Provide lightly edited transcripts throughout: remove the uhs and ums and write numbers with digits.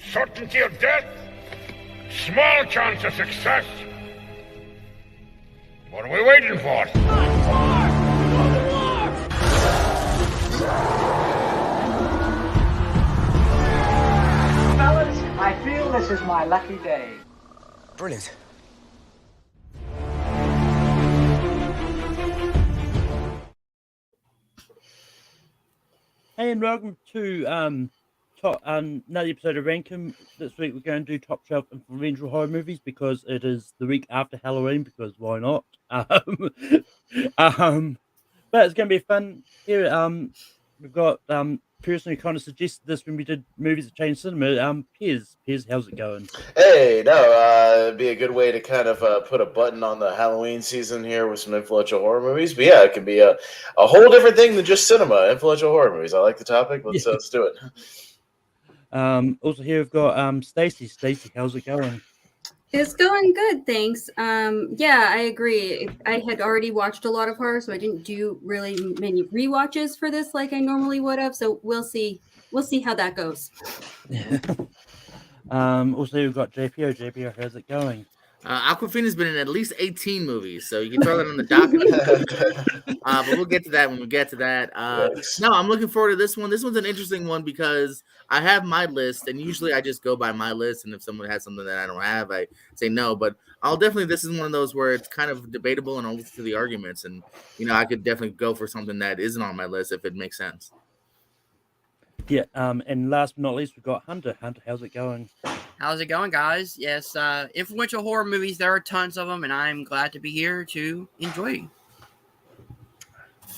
Certainty of death, small chance of success. What are we waiting for? Fellas, I feel this is my lucky day. Brilliant. Hey, and welcome to another episode of Rankin. This week we're going to do top shelf influential horror movies because it is the week after Halloween. Because why not? But it's going to be fun here. We've got person who kind of suggested this when we did movies that changed cinema. Piers, how's it going? Hey, no, it'd be a good way to kind of put a button on the Halloween season here with some influential horror movies. But yeah, it can be a whole different thing than just cinema. Influential horror movies. I like the topic. Let's do it. Also here we've got Stacey. Stacey, how's it going? It's going good, thanks. Yeah, I agree. I had already watched a lot of horror, so I didn't do really many rewatches for this like I normally would have. So we'll see. We'll see how that goes. Also we've got JPO. JPO, how's it going? Aquafina's been in at least 18 movies, so you can throw that on the docket. But we'll get to that when we get to that. No, I'm looking forward to this one. This one's an interesting one because I have my list, and usually I just go by my list, and if someone has something that I don't have, I say no. But this is one of those where it's kind of debatable, and I'll listen to the arguments, and I could definitely go for something that isn't on my list if it makes sense. Yeah, and last but not least, we've got Hunter. Hunter, how's it going? How's it going, guys? Yes, influential horror movies, there are tons of them, and I'm glad to be here to enjoy.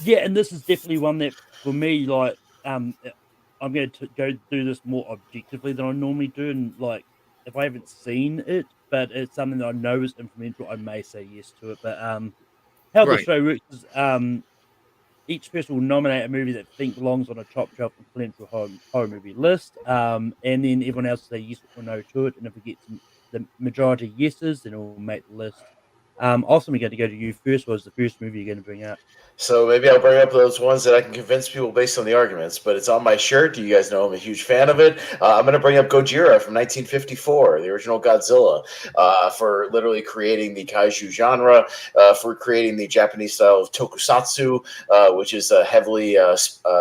Yeah, and this is definitely one that, for me, like, I'm going to go do this more objectively than I normally do, and, like, if I haven't seen it, but it's something that I know is influential, I may say yes to it, but how the show works is, each person will nominate a movie that they think belongs on a top shelf influential horror movie list, and then everyone else will say yes or no to it. And if we get the majority yeses, then we'll make the list. Also, we're going to go to you first. What was the first movie you're going to bring up? So maybe I'll bring up those ones that I can convince people based on the arguments, but it's on my shirt. You guys know I'm a huge fan of it. I'm going to bring up Gojira from 1954, the original Godzilla, for literally creating the kaiju genre, for creating the Japanese style of tokusatsu, which is heavily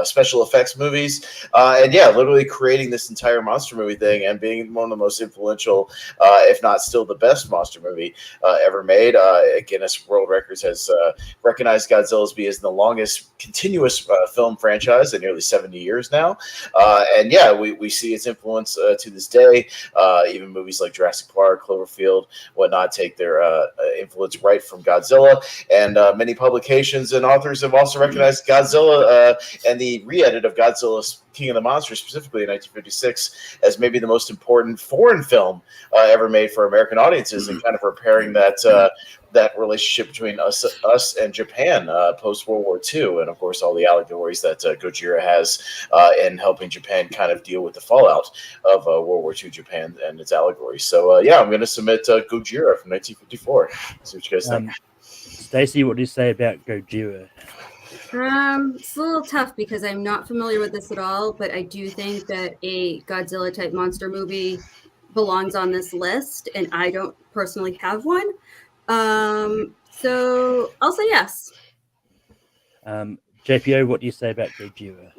special effects movies. And yeah, literally creating this entire monster movie thing and being one of the most influential, if not still the best monster movie ever made. Guinness World Records has recognized Godzilla's as the longest continuous film franchise in nearly 70 years now. And yeah, we see its influence to this day. Even movies like Jurassic Park, Cloverfield, whatnot take their influence right from Godzilla. And many publications and authors have also recognized Godzilla and the re-edit of Godzilla's King of the Monsters, specifically in 1956, as maybe the most important foreign film ever made for American audiences, and kind of repairing that relationship between us and Japan post World War II, and of course all the allegories that Gojira has in helping Japan kind of deal with the fallout of World War II Japan and its allegories. So yeah, I'm going to submit Gojira from 1954. See what you guys think. Stacey, what do you say about Gojira? It's a little tough because I'm not familiar with this at all, but I do think that a Godzilla type monster movie belongs on this list, and I don't personally have one. So I'll say yes. JPO, what do you say about Gojira?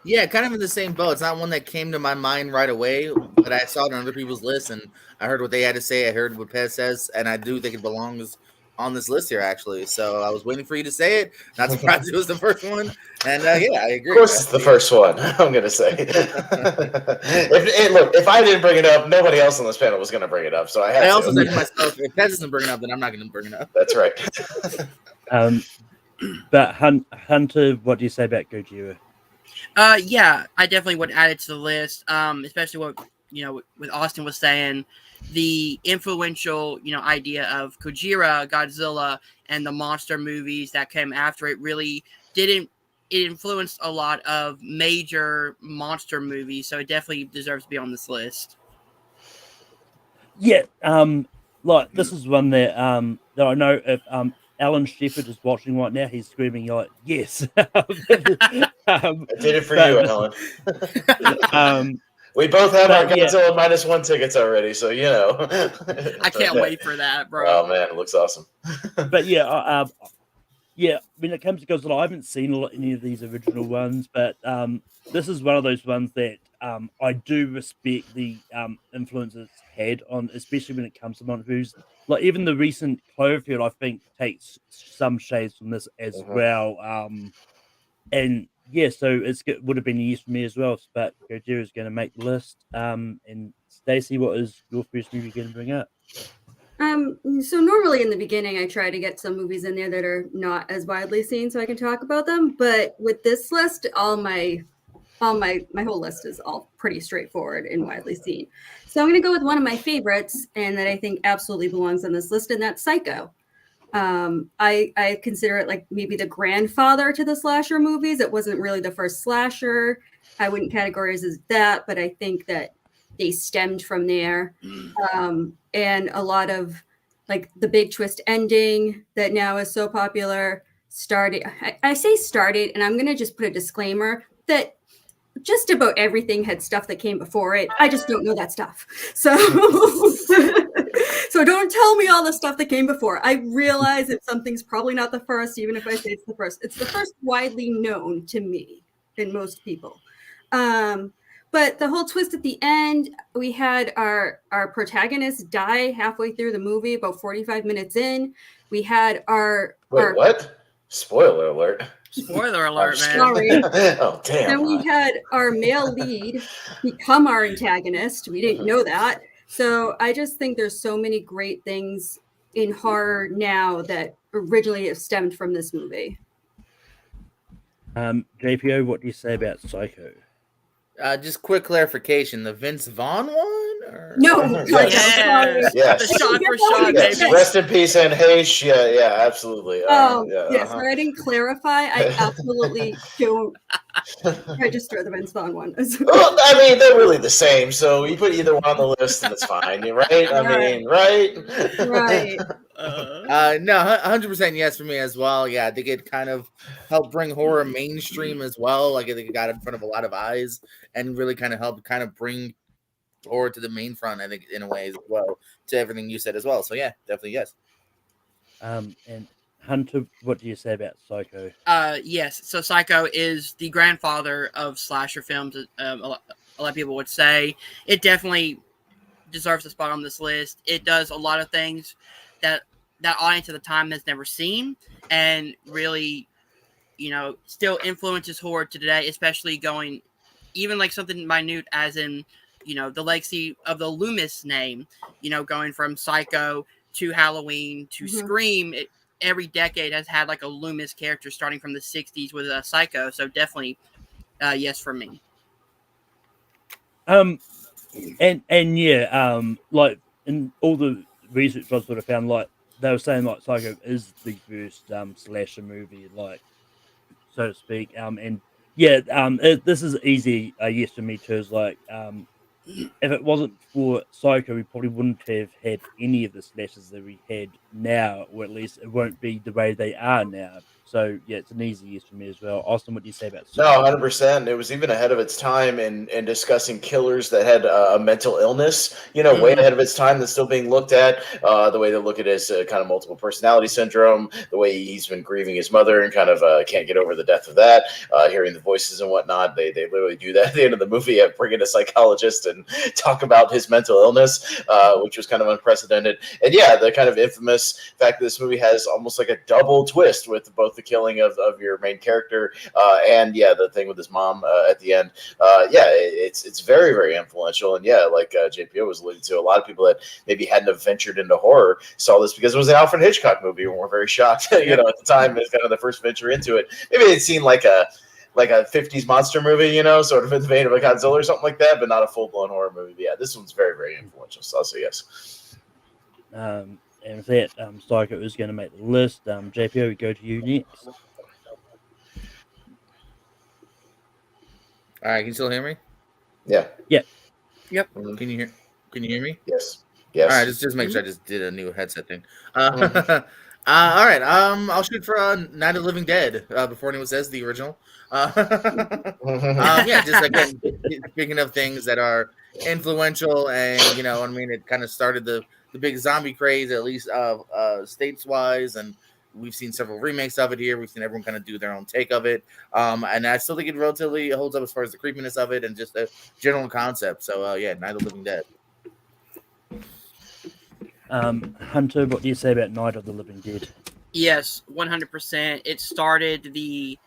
Yeah, kind of in the same boat. It's not one that came to my mind right away, but I saw it on other people's lists, and I heard what they had to say. I heard what Pez says, and I do think it belongs on this list here, actually. So I was waiting for you to say it. Not surprised it was the first one. And yeah, I agree. Of course, it's the first one, I'm going to say. If I didn't bring it up, nobody else on this panel was going to bring it up. So I also said to myself, if Pez doesn't bring it up, then I'm not going to bring it up. That's right. But Hunter, what do you say about Gojira? Yeah, I definitely would add it to the list, especially what, with Austin was saying. The influential, idea of Gojira, Godzilla, and the monster movies that came after it really didn't. It influenced a lot of major monster movies, so it definitely deserves to be on this list. Yeah, like this is one that that I know if Alan Shepard is watching right now, he's screaming like, "Yes!" I did it for you, Alan. We both have our But, yeah. Godzilla -1 tickets already, so you know. I can't wait for that, bro. Oh man, it looks awesome. But yeah, yeah. When it comes to Godzilla, I haven't seen any of these original ones, but this is one of those ones that I do respect the influence it's had on, especially when it comes to Montefiore. Like even the recent Cloverfield, I think takes some shades from this as well. And yeah, so would have been a yes for me as well. But Gojira is going to make the list. And Stacey, what is your first movie going to bring up? So normally in the beginning, I try to get some movies in there that are not as widely seen so I can talk about them. But with this list, my whole list is all pretty straightforward and widely seen. So I'm going to go with one of my favorites and that I think absolutely belongs on this list, and that's Psycho. I consider it like maybe the grandfather to the slasher movies. It wasn't really the first slasher. I wouldn't categorize as that, but I think that they stemmed from there. And a lot of like the big twist ending that now is so popular started. I say started, and I'm going to just put a disclaimer that just about everything had stuff that came before it. I just don't know that stuff. So, so don't tell me all the stuff that came before. I realize that something's probably not the first, even if I say it's the first. It's the first widely known to me and most people. But the whole twist at the end, we had our protagonist die halfway through the movie, about 45 minutes in. We had our what? Spoiler alert. Spoiler alert, man. Sorry. Oh, damn. Then we had our male lead become our antagonist. We didn't know that. So I just think there's so many great things in horror now that originally have stemmed from this movie. JPO, what do you say about Psycho? Just quick clarification: the Vince Vaughn one? Or? No, Yes. Yes. The shot for shot, Yes. baby. Rest in peace, and Heish. Yeah, absolutely. Yes. Sorry, I didn't clarify. I absolutely don't register the Vince Vaughn one. Well, I mean, they're really the same. So you put either one on the list, and it's fine, right? I mean, right? Right. No, 100% yes for me as well. Yeah, I think it kind of helped bring horror mainstream as well. Like I think it got in front of a lot of eyes and really kind of helped kind of bring horror to the main front, I think, in a way as well, to everything you said as well. So yeah, definitely yes. And Hunter, what do you say about Psycho? Yes. So Psycho is the grandfather of slasher films. A lot of people would say it definitely deserves a spot on this list. It does a lot of things that audience at the time has never seen, and really, still influences horror to today, especially going even like something minute as in, the legacy of the Loomis name, going from Psycho to Halloween to Scream. Every decade has had like a Loomis character starting from the 60s with a Psycho. So definitely yes for me. And yeah, like in all the research I sort of found, like they were saying, like Psycho is the first slasher movie, like so to speak. And yeah, this is easy. Yes for me too. Is like if it wasn't for Psycho, we probably wouldn't have had any of the slashers that we had now, or at least it won't be the way they are now. So yeah, it's an easy yes for me as well. Austin, what do you say about No, Psycho? 100%. It was even ahead of its time in discussing killers that had a mental illness, way ahead of its time that's still being looked at. The way they look at it as kind of multiple personality syndrome, the way he's been grieving his mother and kind of can't get over the death of that, hearing the voices and whatnot. They literally do that at the end of the movie, bring in a psychologist and talk about his mental illness, which was kind of unprecedented. And yeah, the kind of infamous fact that this movie has almost like a double twist with both the killing of your main character and yeah, the thing with his mom at the end. Yeah, it's very, very influential. And yeah, like JPO was alluding to, a lot of people that maybe hadn't have ventured into horror saw this because it was an Alfred Hitchcock movie and were very shocked. At the time, it's kind of the first venture into it. Maybe they'd seen like a 50s monster movie, sort of in the vein of a Godzilla or something like that, but not a full-blown horror movie. But yeah, this one's very, very influential. So I'll say yes. And with that, Psycho is going to make the list. JPO, we go to you next. All right, can you still hear me? Yeah. Yeah. Yep. Can you hear me? Yes. Yes. All right, just make sure I just did a new headset thing. All right. I'll shoot for Night of the Living Dead before anyone says the original. Yeah, just again speaking of things that are influential, and I mean, it kind of started the big zombie craze, at least states wise, and we've seen several remakes of it here. We've seen everyone kind of do their own take of it, and I still think it relatively holds up as far as the creepiness of it and just the general concept. So yeah, Night of the Living Dead. Hunter, what do you say about Night of the Living Dead? Yes, 100%. It started the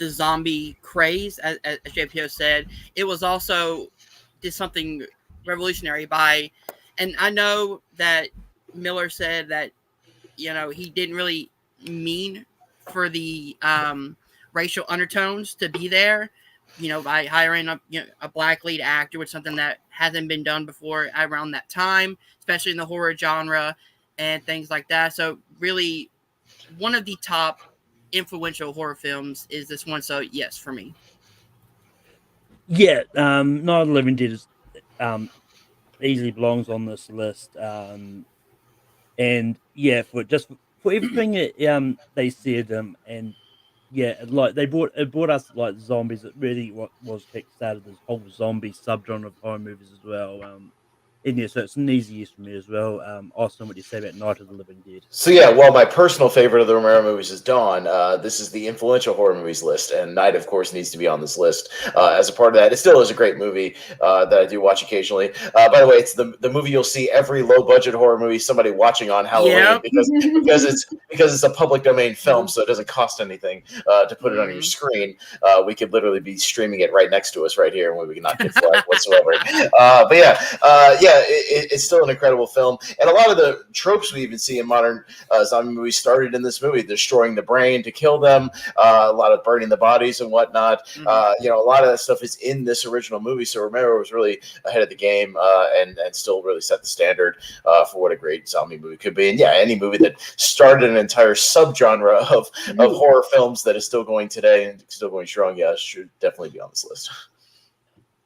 zombie craze, as JPO said. It was also did something revolutionary and I know that Miller said that he didn't really mean for the racial undertones to be there. By hiring a black lead actor with something that hasn't been done before around that time, especially in the horror genre and things like that. So really, one of the top influential horror films is this one. So yes, for me. Yeah, Night of the Living Dead is easily belongs on this list. And yeah, for everything they said, and yeah, like it brought us like zombies. It really was kickstarted this whole zombie subgenre of horror movies as well. And yeah, so it's an easy yes for me as well. Austin, what do you say about Night of the Living Dead? So yeah, well, my personal favorite of the Romero movies is Dawn. This is the influential horror movies list, and Night, of course, needs to be on this list as a part of that. It still is a great movie that I do watch occasionally. By the way, it's the movie you'll see every low budget horror movie somebody watching on Halloween Yep. because it's a public domain film, so it doesn't cost anything to put it on your screen. We could literally be streaming it right next to us right here, and we can not get flagged whatsoever. But yeah, it's still an incredible film, and a lot of the tropes we even see in modern zombie movies started in this movie: destroying the brain to kill them, a lot of burning the bodies and whatnot. A lot of that stuff is in this original movie. So Romero was really ahead of the game, and still really set the standard for what a great zombie movie could be. And yeah, any movie that started an entire subgenre of horror films that is still going today and still going strong, yeah, should definitely be on this list.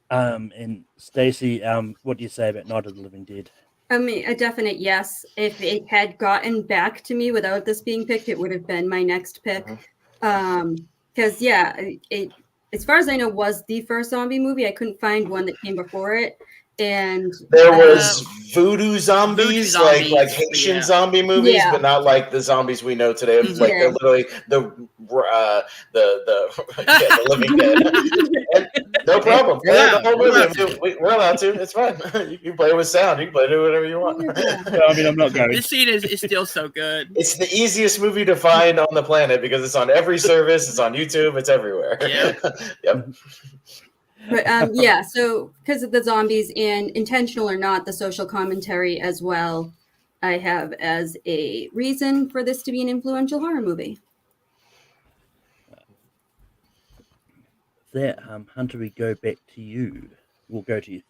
And Stacey, what do you say about Night of the Living Dead? I mean, a definite yes. If it had gotten back to me without this being picked, it would have been my next pick. Because yeah, it as far as I know was the first zombie movie. I couldn't find one that came before it. And there was voodoo zombies, like Haitian zombie movies, but not like the zombies we know today. Like they're literally the Living Dead. No problem. The whole movie. We're allowed to. It's fine. You can play with sound. You can play do whatever you want. I mean, I'm not going. This scene is still so good. It's the easiest movie to find on the planet because it's on every service. It's on YouTube. It's everywhere. Yep. But yeah, so because of the zombies and intentional or not, the social commentary as well, I have as a reason for this to be an influential horror movie. That Hunter, we go back to you. We'll go to you.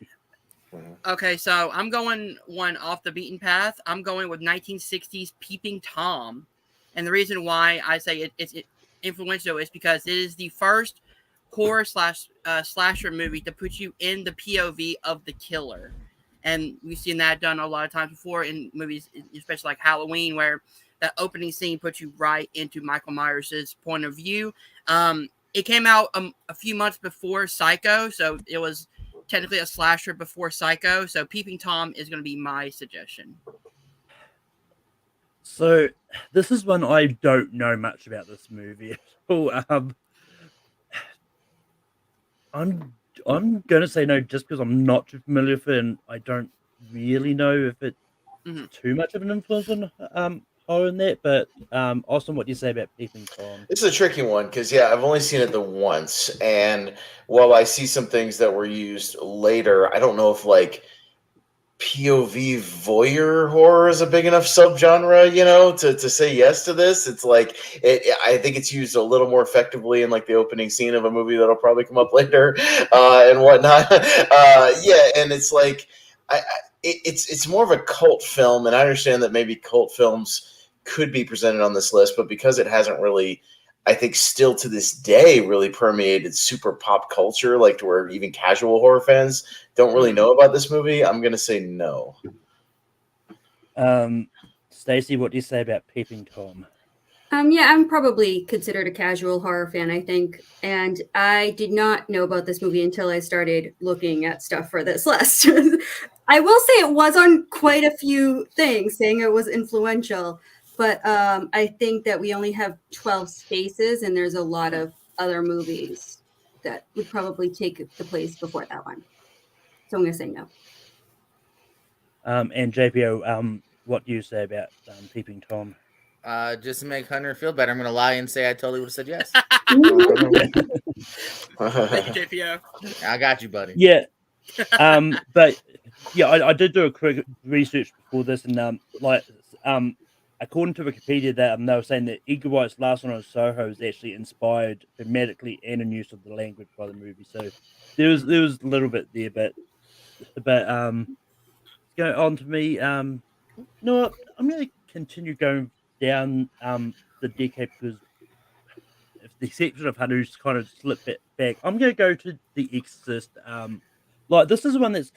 Okay, so I'm going one off the beaten path. I'm going with 1960s Peeping Tom, and the reason why I say it's influential is because it is the first horror slasher movie to put you in the POV of the killer, and we've seen that done a lot of times before in movies, especially like Halloween, where that opening scene puts you right into Michael Myers' point of view. It came out a few months before Psycho, so it was technically a slasher before Psycho. So Peeping Tom is going to be my suggestion. So this is one I don't know much about this movie at all. I'm going to say no just because I'm not too familiar with it, and I don't really know if it's too much of an influence on horror in that. But Austin, what do you say about Peeping Tom? This is a tricky one because I've only seen it the once, and while I see some things that were used later, I don't know if like POV voyeur horror is a big enough subgenre, to say yes to this. It's like I think it's used a little more effectively in like the opening scene of a movie that'll probably come up later and whatnot. And it's like it's more of a cult film, and I understand that maybe cult films could be presented on this list, but because it hasn't really, I think still to this day, really permeated super pop culture, like to where even casual horror fans don't really know about this movie, I'm going to say no. Stacey, what do you say about Peeping Tom? Yeah, I'm probably considered a casual horror fan, I think. And I did not know about this movie until I started looking at stuff for this list. I will say it was on quite a few things saying it was influential, but I think that we only have 12 spaces and there's a lot of other movies that would probably take the place before that one. So I'm going to say no. And JPO, what do you say about Peeping Tom? Just to make Hunter feel better, I'm gonna lie and say I totally would have said yes. Thank you, JPO. I got you, buddy. Yeah. But yeah, I did do a quick research before this, and according to Wikipedia, that they were saying that Edgar Wright's Last One on Soho is actually inspired thematically and in use of the language by the movie. So there was a little bit there, but go on to me. No, I'm going to continue going down the decade because if the exception of Hanu's kind of slipped it back, I'm going to go to The Exorcist. This is one that's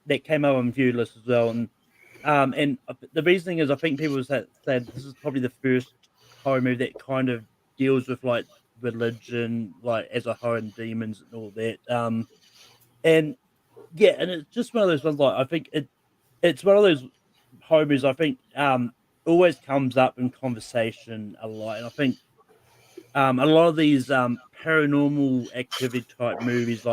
that came up on view list as well, and the reasoning is I think people said this is probably the first horror movie that kind of deals with like religion, like as a horror and demons and all that. And yeah, and it's just one of those ones. Like I think it's one of those horror movies I think always comes up in conversation a lot, and I think a lot of these paranormal activity type movies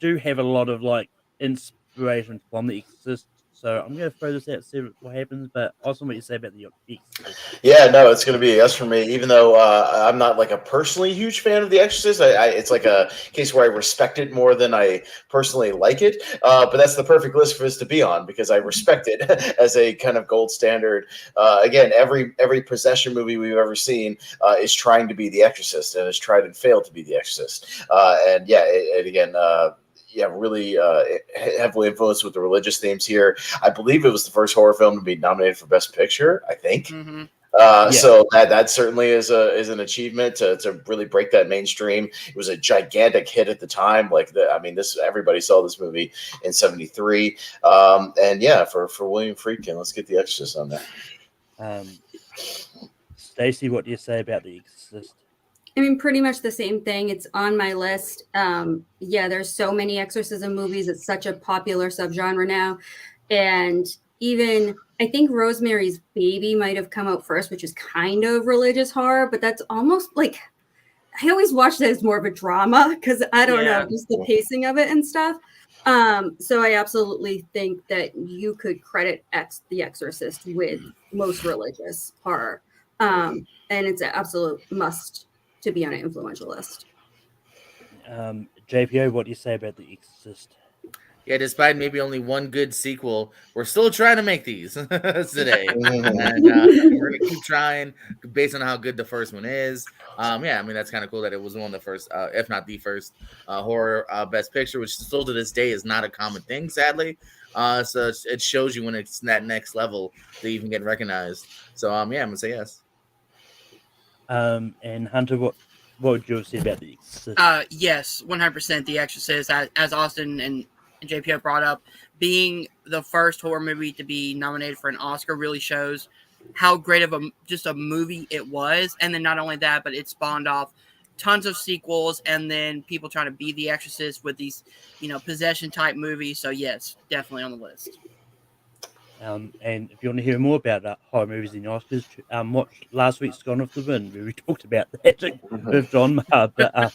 do have a lot of like inspiration from The Exorcist. So I'm going to throw this out, see what happens. But also, what you say about The Exorcist? Yeah, no, it's going to be a yes for me. Even though I'm not like a personally huge fan of The Exorcist, it's like a case where I respect it more than I personally like it. But that's the perfect list for us to be on because I respect it as a kind of gold standard. Again, every possession movie we've ever seen is trying to be The Exorcist and has tried and failed to be The Exorcist. And yeah, really heavily influenced with the religious themes here. I believe it was the first horror film to be nominated for Best Picture, I think. Mm-hmm. So that certainly is an achievement to really break that mainstream. It was a gigantic hit at the time. Everybody saw this movie in '73. And yeah, for William Friedkin, let's get The Exorcist on there. Stacey, what do you say about The Exorcist? I mean, pretty much the same thing. It's on my list. There's so many exorcism movies. It's such a popular subgenre now. And even, I think Rosemary's Baby might have come out first, which is kind of religious horror, but that's almost like, I always watch that as more of a drama because I don't know, just the pacing of it and stuff. So I absolutely think that you could credit The Exorcist with most religious horror. And it's an absolute must to be on an influential list. JPO, what do you say about The Exorcist? Yeah, despite maybe only one good sequel, we're still trying to make these today. And we're going to keep trying based on how good the first one is. That's kind of cool that it was one of the first, if not the first, horror Best Picture, which still to this day is not a common thing, sadly. So it shows you when it's that next level that you can get recognized. So, I'm going to say yes. And Hunter, what would you say about The Exorcist? Yes, 100% The Exorcist, as Austin and JPO brought up, being the first horror movie to be nominated for an Oscar really shows how great of a movie it was. And then not only that, but it spawned off tons of sequels and then people trying to be The Exorcist with these, possession type movies. So yes, definitely on the list. And if you want to hear more about horror movies in the Oscars, watch last week's Gone with the Wind, where we talked about that with John Maher. But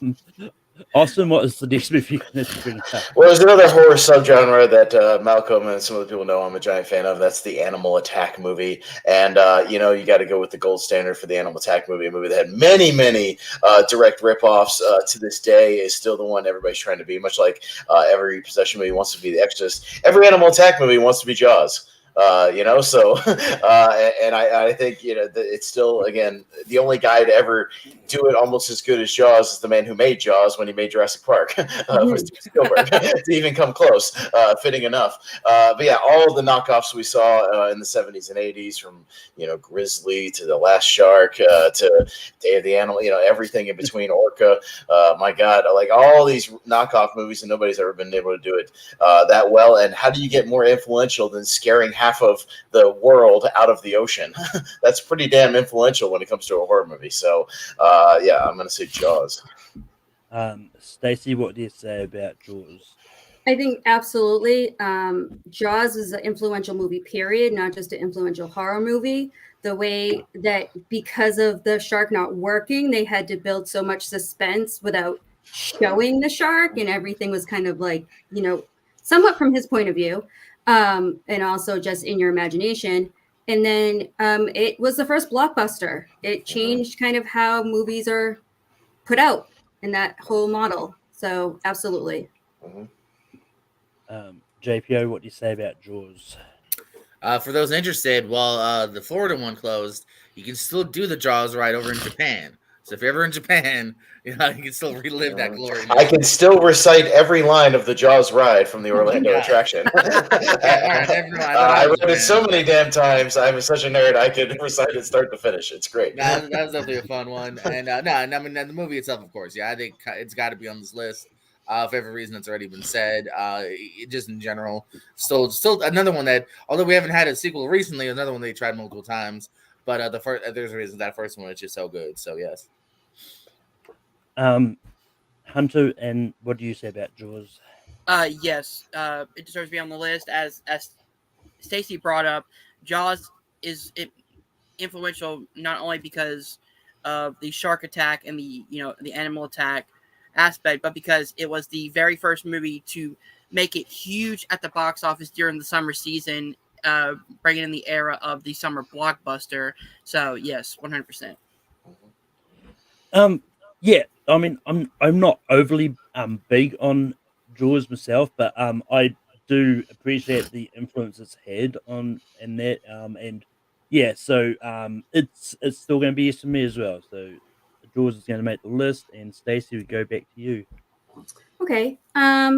Austin, what is the next movie you're going to bring up? Well, there's another horror subgenre that Malcolm and some of the people know I'm a giant fan of. That's the Animal Attack movie. And, you got to go with the gold standard for the Animal Attack movie, a movie that had many, many direct ripoffs. To this day is still the one everybody's trying to be, much like every possession movie wants to be The Exorcist. Every Animal Attack movie wants to be Jaws. And I think, it's still, again, the only guy to ever do it almost as good as Jaws is the man who made Jaws when he made Jurassic Park, was Steven Spielberg, to even come close, fitting enough. But yeah, all the knockoffs we saw in the 70s and 80s, from, Grizzly to The Last Shark to Day of the Animal, everything in between, Orca, my God, like all these knockoff movies, and nobody's ever been able to do it that well. And how do you get more influential than scaring half half of the world out of the ocean. That's pretty damn influential when it comes to a horror movie. So, yeah, I'm going to say Jaws. Stacey, what do you say about Jaws? I think absolutely. Jaws is an influential movie, period, not just an influential horror movie. The way that because of the shark not working, they had to build so much suspense without showing the shark, and everything was kind of like, somewhat from his point of view, and also just in your imagination. And then it was the first blockbuster. It changed kind of how movies are put out in that whole model. So absolutely. JPO, what do you say about Jaws? For those interested, while the Florida one closed, you can still do the Jaws ride over in Japan. So if you're ever in Japan, you can still relive that glory. I can still recite every line of the Jaws ride from the Orlando attraction. I read it so many damn times. I'm such a nerd. I can recite it start to finish. It's great. That was definitely a fun one. And I mean, the movie itself, of course, I think it's got to be on this list. For every reason that's already been said, just in general, still another one that, although we haven't had a sequel recently, another one they tried multiple times. But there's a reason that first one is just so good. So yes. Hunter, and what do you say about Jaws? Yes, it deserves to be on the list. As Stacey brought up, Jaws is influential not only because of the shark attack and the animal attack aspect, but because it was the very first movie to make it huge at the box office during the summer season, bringing in the era of the summer blockbuster. So yes, 100%. Yeah, I mean, I'm not overly big on Jaws myself, but I do appreciate the influence it's had on in that, and yeah, so it's still going to be yes for me as well. So Jaws is going to make the list, and Stacey, we go back to you. Okay.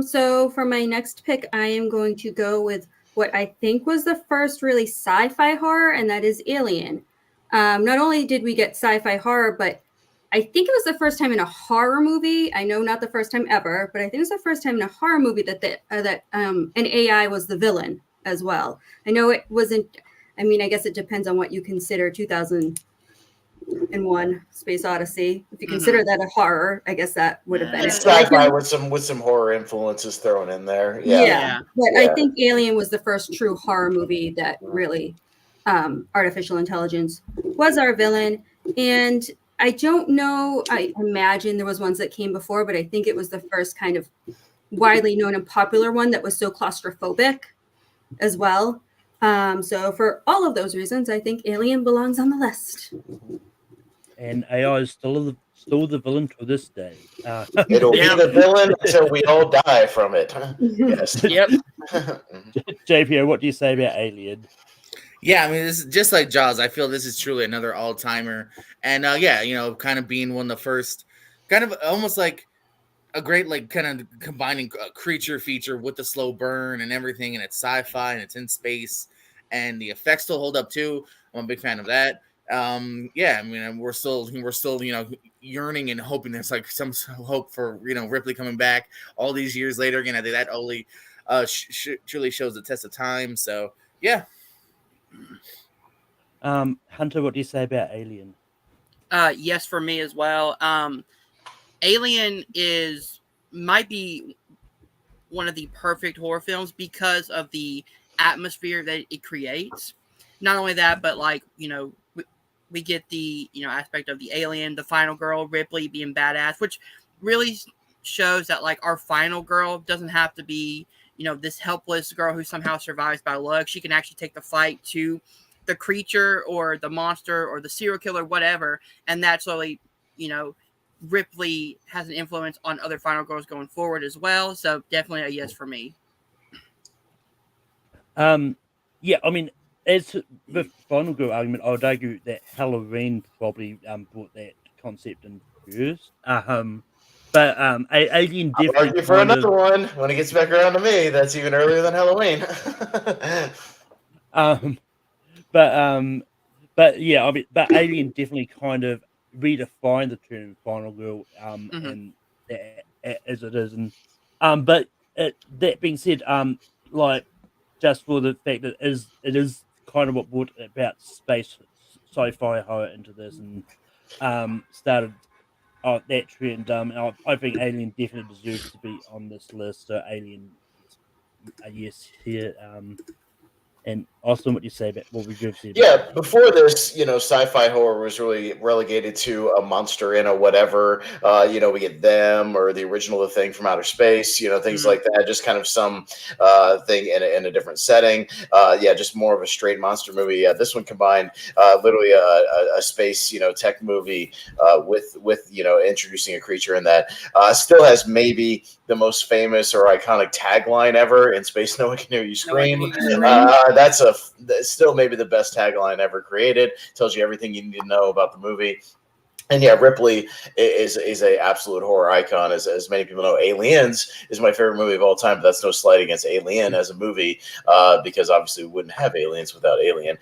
So for my next pick, I am going to go with what I think was the first really sci-fi horror, and that is Alien. Not only did we get sci-fi horror, but I think it was the first time in a horror movie. I know not the first time ever, but I think it was the first time in a horror movie that an AI was the villain as well. I know it wasn't. I mean, I guess it depends on what you consider 2001: Space Odyssey. If you consider that a horror, I guess that would have been It's it. sci-fi with some horror influences thrown in there. Yeah. But I think Alien was the first true horror movie that really artificial intelligence was our villain. And I don't know, I imagine there was ones that came before, but I think it was the first kind of widely known and popular one that was so claustrophobic as well. So for all of those reasons, I think Alien belongs on the list. And AI is still the villain to this day. It'll be the villain until we all die from it. Yes. Yep. JPO, what do you say about Alien? Yeah, I mean, this is just like Jaws. I feel this is truly another all-timer, and kind of being one of the first, kind of almost like a great, like, kind of combining a creature feature with the slow burn and everything, and it's sci-fi and it's in space, and the effects still hold up too. I'm a big fan of that. Yeah, I mean, we're still yearning and hoping there's like some hope for Ripley coming back all these years later. Again, I think that only truly shows the test of time. So yeah. Hunter, what do you say about Alien? Yes, for me as well. Alien might be one of the perfect horror films because of the atmosphere that it creates. Not only that, but we get the aspect of the alien, the final girl, Ripley being badass, which really shows that like our final girl doesn't have to be this helpless girl who somehow survives by luck. She can actually take the fight to the creature or the monster or the serial killer, whatever, and that's really Ripley has an influence on other final girls going forward as well. So definitely a yes for me. Yeah, I mean, as the final girl argument, I would argue that Halloween probably brought that concept in first. But Alien I'll definitely argue for another one when it gets back around to me. That's even earlier than Halloween. But yeah, I mean, but Alien definitely kind of redefined the term final girl, and as it is, and but that being said, like just for the fact that it is kind of what brought about space sci-fi horror into this and started that trend. I think Alien definitely deserves to be on this list. So Alien gets a yes here. And Austin, what do you say about what we've said about Yeah, Alien? before this, sci-fi horror was really relegated to a monster in a whatever. We get Them or the original The Thing from Outer Space, things like that. Just kind of some thing in a different setting. Yeah, just more of a straight monster movie. Yeah, this one combined literally a space, tech movie with introducing a creature in that. Still has maybe the most famous or iconic tagline ever: "In space, no one can hear you scream." That's still maybe the best tagline ever created. Tells you everything you need to know about the movie. And yeah, Ripley is a absolute horror icon, as many people know. Aliens is my favorite movie of all time, but that's no slight against Alien as a movie, because obviously we wouldn't have Aliens without Alien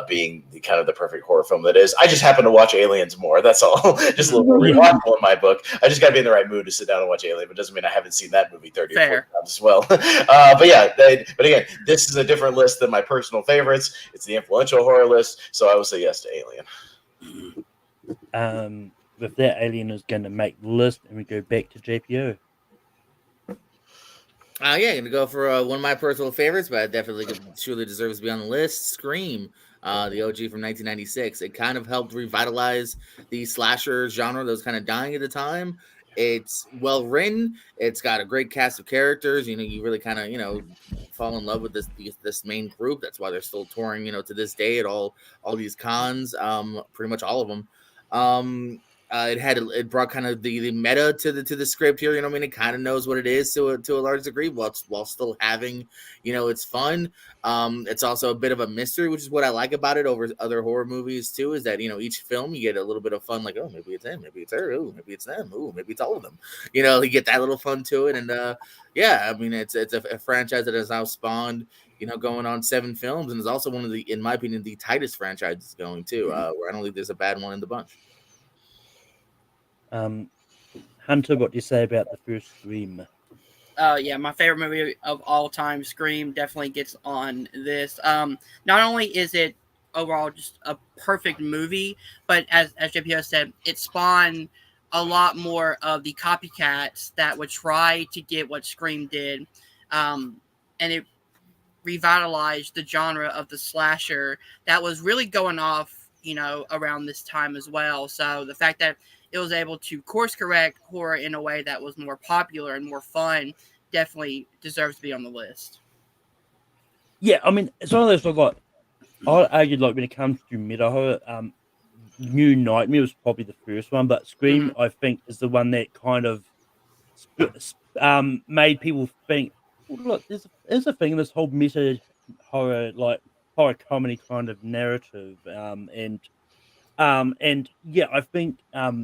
being kind of the perfect horror film that is. I just happen to watch Aliens more. That's all. Just a little more rewatchable in my book. I just got to be in the right mood to sit down and watch Alien, but it doesn't mean I haven't seen that movie 30 or 40 times as well. But yeah, but again, this is a different list than my personal favorites. It's the influential horror list, so I will say yes to Alien. With that, Alien is going to make the list, and we go back to JPO. Yeah, gonna go for one of my personal favorites, but I definitely truly deserves to be on the list. Scream, the OG from 1996. It kind of helped revitalize the slasher genre that was kind of dying at the time. It's well written. It's got a great cast of characters. You really kind of fall in love with this main group. That's why they're still touring. To this day at all these cons. Pretty much all of them. It brought kind of the meta to the script here. It kind of knows what it is to a large degree, while still having it's fun. It's also a bit of a mystery, which is what I like about it over other horror movies too. Is that each film you get a little bit of fun, like, oh, maybe it's him, maybe it's her, oh, maybe it's them, oh, maybe it's all of them. You get that little fun to it, and yeah, I mean it's a franchise that has now spawned going on 7 films, and is also one of in my opinion, the tightest franchises going too. Where I don't think there's a bad one in the bunch. Hunter, what do you say about the first Scream? Yeah, my favorite movie of all time, Scream, definitely gets on this. Not only is it overall just a perfect movie, but as JPO said, it spawned a lot more of the copycats that would try to get what Scream did, and it revitalized the genre of the slasher that was really going off, around this time as well. So the fact that it was able to course correct horror in a way that was more popular and more fun definitely deserves to be on the list. Yeah, I mean, it's one of those I'd argue when it comes to meta horror, New Nightmare was probably the first one, but Scream I think is the one that kind of made people think, look, there's a thing, this whole meta horror horror comedy kind of narrative, and yeah, I think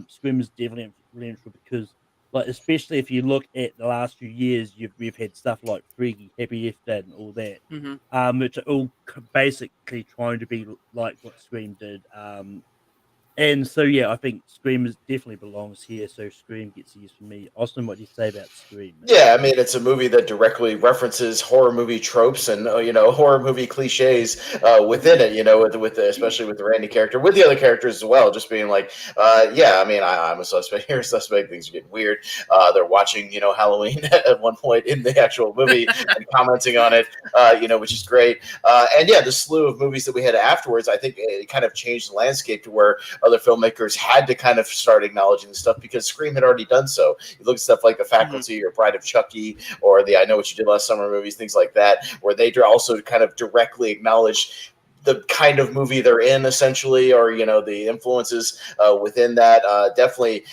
Scream is definitely influential because, especially if you look at the last few years, we've had stuff like Freaky, Happy F Dad, and all that, which are all basically trying to be like what Scream did. And so, yeah, I think Scream definitely belongs here. So Scream gets a yes from me. Austin, what do you say about Scream? Yeah, I mean, it's a movie that directly references horror movie tropes and horror movie cliches within it. Especially with the Randy character, with the other characters as well. Just being like, yeah, I mean, I'm a suspect. You're a suspect. Things are getting weird. They're watching, Halloween at one point in the actual movie and commenting on it, which is great. And yeah, the slew of movies that we had afterwards, I think it kind of changed the landscape to where other filmmakers had to kind of start acknowledging the stuff because Scream had already done so. You look at stuff like The Faculty or Bride of Chucky or the I Know What You Did Last Summer movies, things like that, where they also kind of directly acknowledge the kind of movie they're in, essentially, or the influences within that. Definitely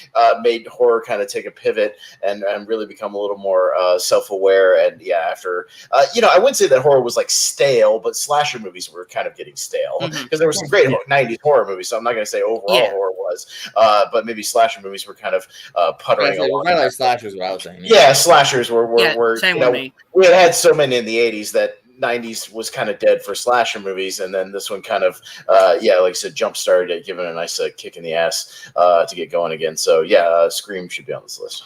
made horror kind of take a pivot and really become a little more self-aware. And yeah, after I wouldn't say that horror was like stale, but slasher movies were kind of getting stale because there were some great 90s horror movies. So I'm not going to say overall horror was, but maybe slasher movies were kind of puttering along. I like slashers, what I was saying. Yeah, slashers were same with me. We had so many in the 80s that 90s was kind of dead for slasher movies, and then this one kind of like I said, jump started it, giving it a nice kick in the ass to get going again. So yeah, Scream should be on this list.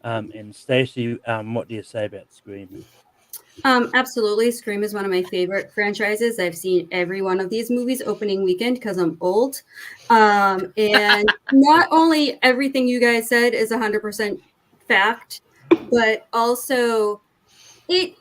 And Stacey, what do you say about Scream? Absolutely. Scream is one of my favorite franchises. I've seen every one of these movies opening weekend because I'm old. And not only everything you guys said is 100% fact, but also it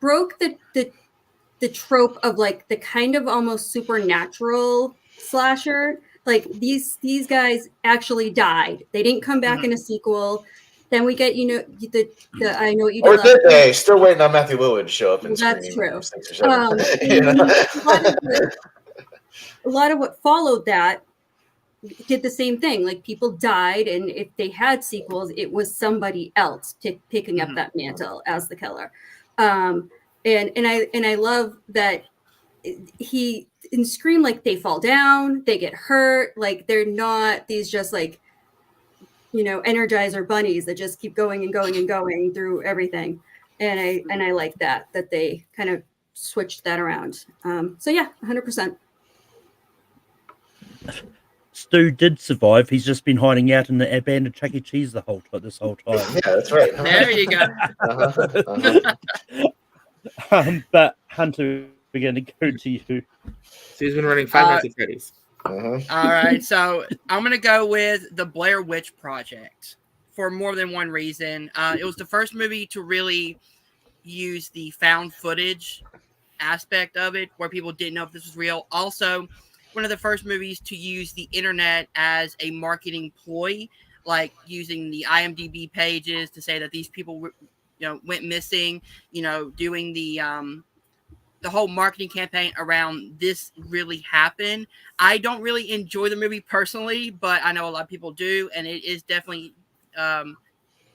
broke the trope of like the kind of almost supernatural slasher. Like these guys actually died. They didn't come back in a sequel. Then we get, the I know what you did Or last did night. they? Still waiting on Matthew Lillard to show up and That's scream. true. 6 or 7. You And know? a lot of what followed that did the same thing. Like people died, and if they had sequels, it was somebody else picking up that mantle as the killer. And I love that he in Scream, like they fall down, they get hurt, like they're not these just like Energizer bunnies that just keep going and going and going through everything. And I like that they kind of switched that around. So yeah, 100%. Stu did survive. He's just been hiding out in the abandoned Chuck E. Cheese this whole time. Yeah, that's right. There you go. But Hunter, we're going to go to you. So he's been running 5 Nights at Freddy's. All right, so I'm gonna go with the Blair Witch Project for more than one reason. It was the first movie to really use the found footage aspect of it, where people didn't know if this was real. Also, one of the first movies to use the internet as a marketing ploy, like using the IMDb pages to say that these people went missing. Doing the whole marketing campaign around this really happened. I don't really enjoy the movie personally, but I know a lot of people do, and it is definitely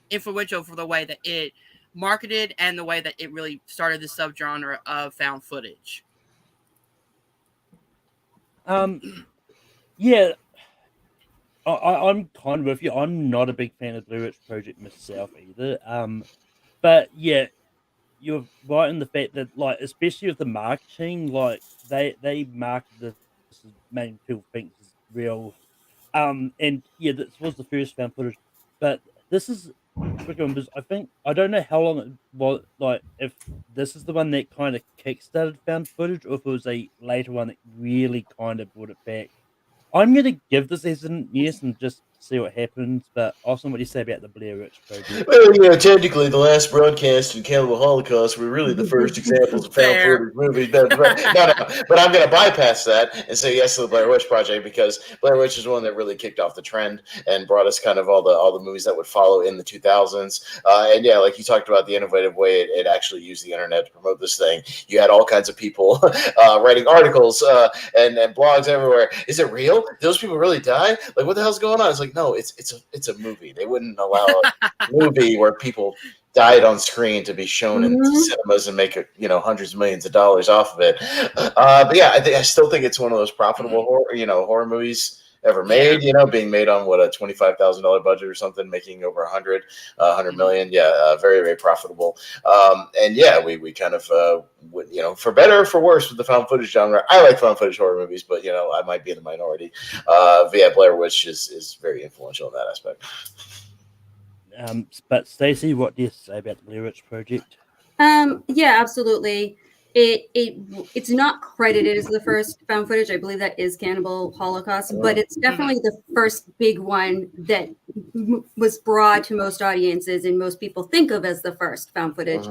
influential for the way that it marketed and the way that it really started the subgenre of found footage. Yeah, I'm kind of with you. I'm not a big fan of Blair Witch Project myself either. But yeah, you're right in the fact that, like, especially with the marketing, like they marketed this as making people think this is real. And yeah, this was the first found footage, but this is tricky one because I don't know how long it was. Like, if this is the one that kind of kickstarted found footage, or if it was a later one that really kind of brought it back. I'm gonna give this as an yes and just see what happens. But also, what do you say about the Blair Witch Project? Well, technically, the last broadcast in Cannibal Holocaust were really the first examples of found footage movies. No, but I'm going to bypass that and say yes to the Blair Witch Project, because Blair Witch is one that really kicked off the trend and brought us kind of all the movies that would follow in the 2000s. And yeah, like you talked about, the innovative way it actually used the internet to promote this thing. You had all kinds of people writing articles and blogs everywhere. Is it real? Did those people really die? Like, what the hell's going on? It's like, no, it's a movie. They wouldn't allow a movie where people died on screen to be shown in cinemas and make hundreds of millions of dollars off of it. But yeah, I still think it's one of those profitable horror movies ever made. Being made on what, a $25,000 budget or something, making over 100 million. Yeah, very, very profitable. And yeah, we kind of for better or for worse with the found footage genre. I like found footage horror movies, but I might be in the minority. But yeah, Blair Witch is very influential in that aspect. But Stacey, what do you say about the Blair Witch Project? Yeah, absolutely. It's not credited as the first found footage. I believe that is Cannibal Holocaust, but it's definitely the first big one that was broad to most audiences and most people think of as the first found footage.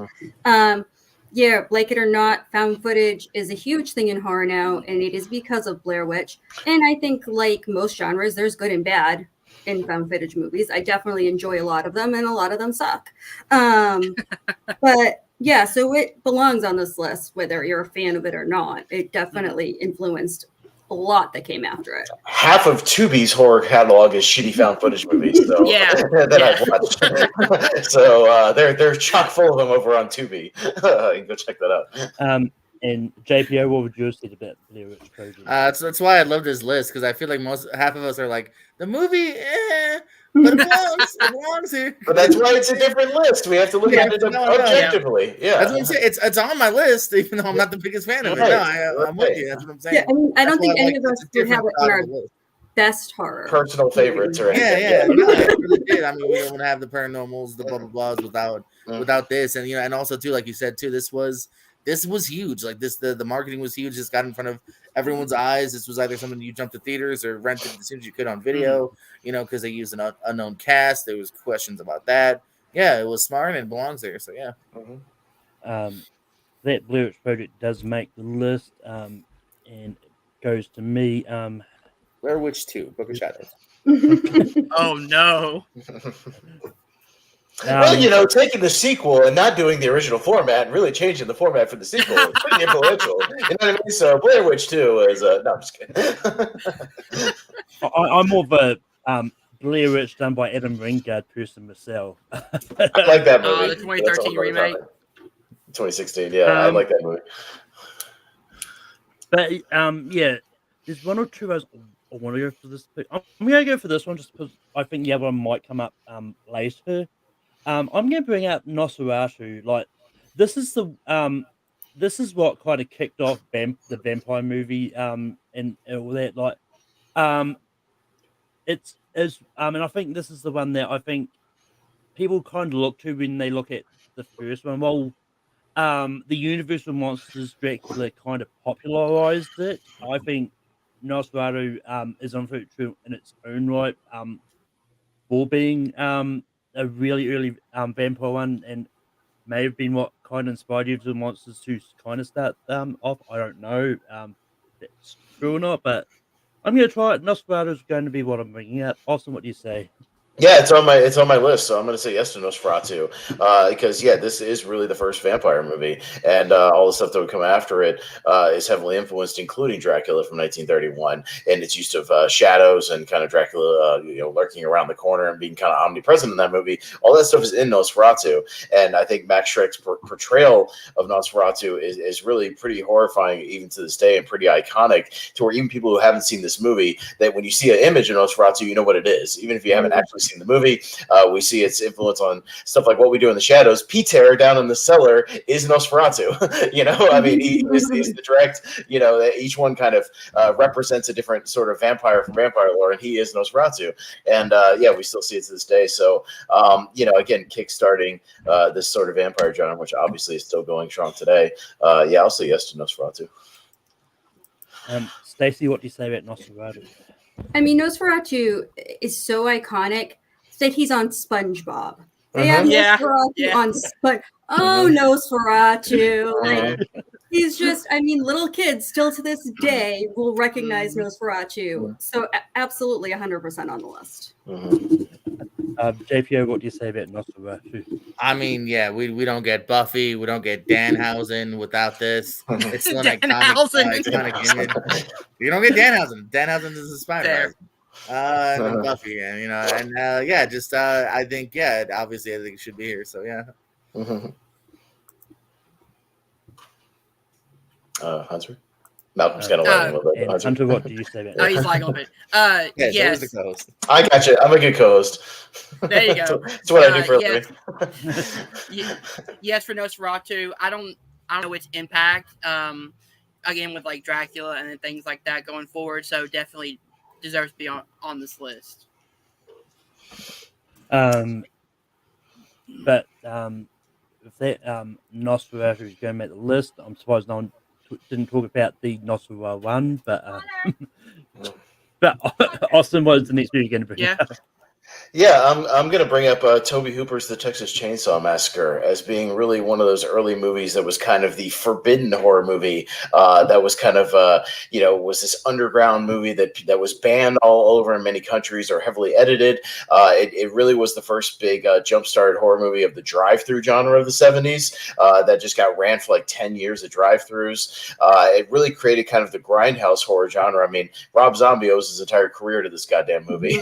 Yeah, like it or not, found footage is a huge thing in horror now, and it is because of Blair Witch. And I think, like most genres, there's good and bad in found footage movies. I definitely enjoy a lot of them, and a lot of them suck. But yeah, so it belongs on this list, whether you're a fan of it or not. It definitely influenced a lot that came after it. Half of Tubi's horror catalog is shitty found footage movies, so that I've watched. So they're chock full of them over on Tubi. You can go check that out. And JPO, what would you say about the Blair Witch Project? That's why I love this list, because I feel like half of us are like, the movie, but it belongs here. But that's why it's a different list. We have to look at it objectively. Yeah, that's what I'm saying. It's on my list, even though I'm not the biggest fan of it. No, I'm with you. That's what I'm saying. Yeah, I mean, I don't think any of us would have it in our list. best horror. personal favorites or anything. Yeah. No, it really did. I mean, we don't have the paranormals, the blah blah blahs without this, and and also too, like you said too, this was huge. Like the marketing was huge. This got in front of everyone's eyes. This was either something you jumped to theaters or rented as soon as you could on video. Because they used an unknown cast. There was questions about that. Yeah, it was smart and it belongs there. So yeah. That Blair Witch Project does make the list, and it goes to me. Blair Witch 2, Book of Shadows. Oh no. Well, taking the sequel and not doing the original format and really changing the format for the sequel is pretty influential. You know what I mean? So Blair Witch 2 is no, I'm just kidding. I'm more of a Blair Witch done by Adam Wingard person myself. I like that movie. The 2013 remake. 2016, yeah, I like that movie. But yeah, there's one or two I want to go for this. I'm going to go for this one just because I think the other one might come up later. I'm going to bring up Nosferatu. Like, this is what kind of kicked off the vampire movie and all that. Like, and I think this is the one that I think people kind of look to when they look at the first one. Well, the Universal Monsters Dracula kind of popularized it. I think Nosferatu is unfortunate in its own right for being a really early vampire one, and may have been what kind of inspired you to the monsters to kind of start off. I don't know if that's true or not, but I'm going to try it. Nosferatu is going to be what I'm bringing up. Austin, what do you say? Yeah, it's on my list, so I'm going to say yes to Nosferatu because this is really the first vampire movie, and all the stuff that would come after it is heavily influenced, including Dracula from 1931 and its use of shadows and kind of Dracula, lurking around the corner and being kind of omnipresent in that movie. All that stuff is in Nosferatu, and I think Max Schreck's portrayal of Nosferatu is really pretty horrifying even to this day and pretty iconic to where even people who haven't seen this movie, that when you see an image of Nosferatu, you know what it is, even if you haven't actually seen the movie. We see its influence on stuff like What We Do in the Shadows. Peter down in the cellar is Nosferatu. I mean, he's the direct. Each one kind of represents a different sort of vampire from vampire lore, and he is Nosferatu. And we still see it to this day. So again, kickstarting this sort of vampire genre, which obviously is still going strong today. I'll say yes to Nosferatu. Stacey, what do you say about Nosferatu? I mean, Nosferatu is so iconic that he's on SpongeBob. They have Nosferatu on SpongeBob. Oh, Nosferatu. Like, he's just, I mean, little kids still to this day will recognize Nosferatu. So absolutely 100% on the list. JPO, what do you say about Nosferatu? I mean, we don't get Buffy, we don't get Danhausen without this. It's still an iconic image. You don't get Danhausen. Danhausen is a spider. And Buffy, and I think obviously I think it should be here. So Hunter. Malcolm's kind of lagging a little bit. Hunter, what do you say about that? Oh, he's lagging a little bit. Yes. The co-host. I got you. I'm a good co-host. There you go. That's what I do for a living. Yes, for Nosferatu. I don't know its impact. Again, with like Dracula and things like that going forward, so definitely deserves to be on this list. But if that Nosferatu is going to make the list, I'm surprised no one didn't talk about the Nosferatu one. But Austin, what is the next movie going to bring up? Yeah, I'm going to bring up Tobe Hooper's The Texas Chainsaw Massacre as being really one of those early movies that was kind of the forbidden horror movie that was kind of, was this underground movie that was banned all over in many countries or heavily edited. It really was the first big jump-started horror movie of the drive-through genre of the 70s that just got ran for like 10 years of drive-throughs. It really created kind of the grindhouse horror genre. I mean, Rob Zombie owes his entire career to this goddamn movie.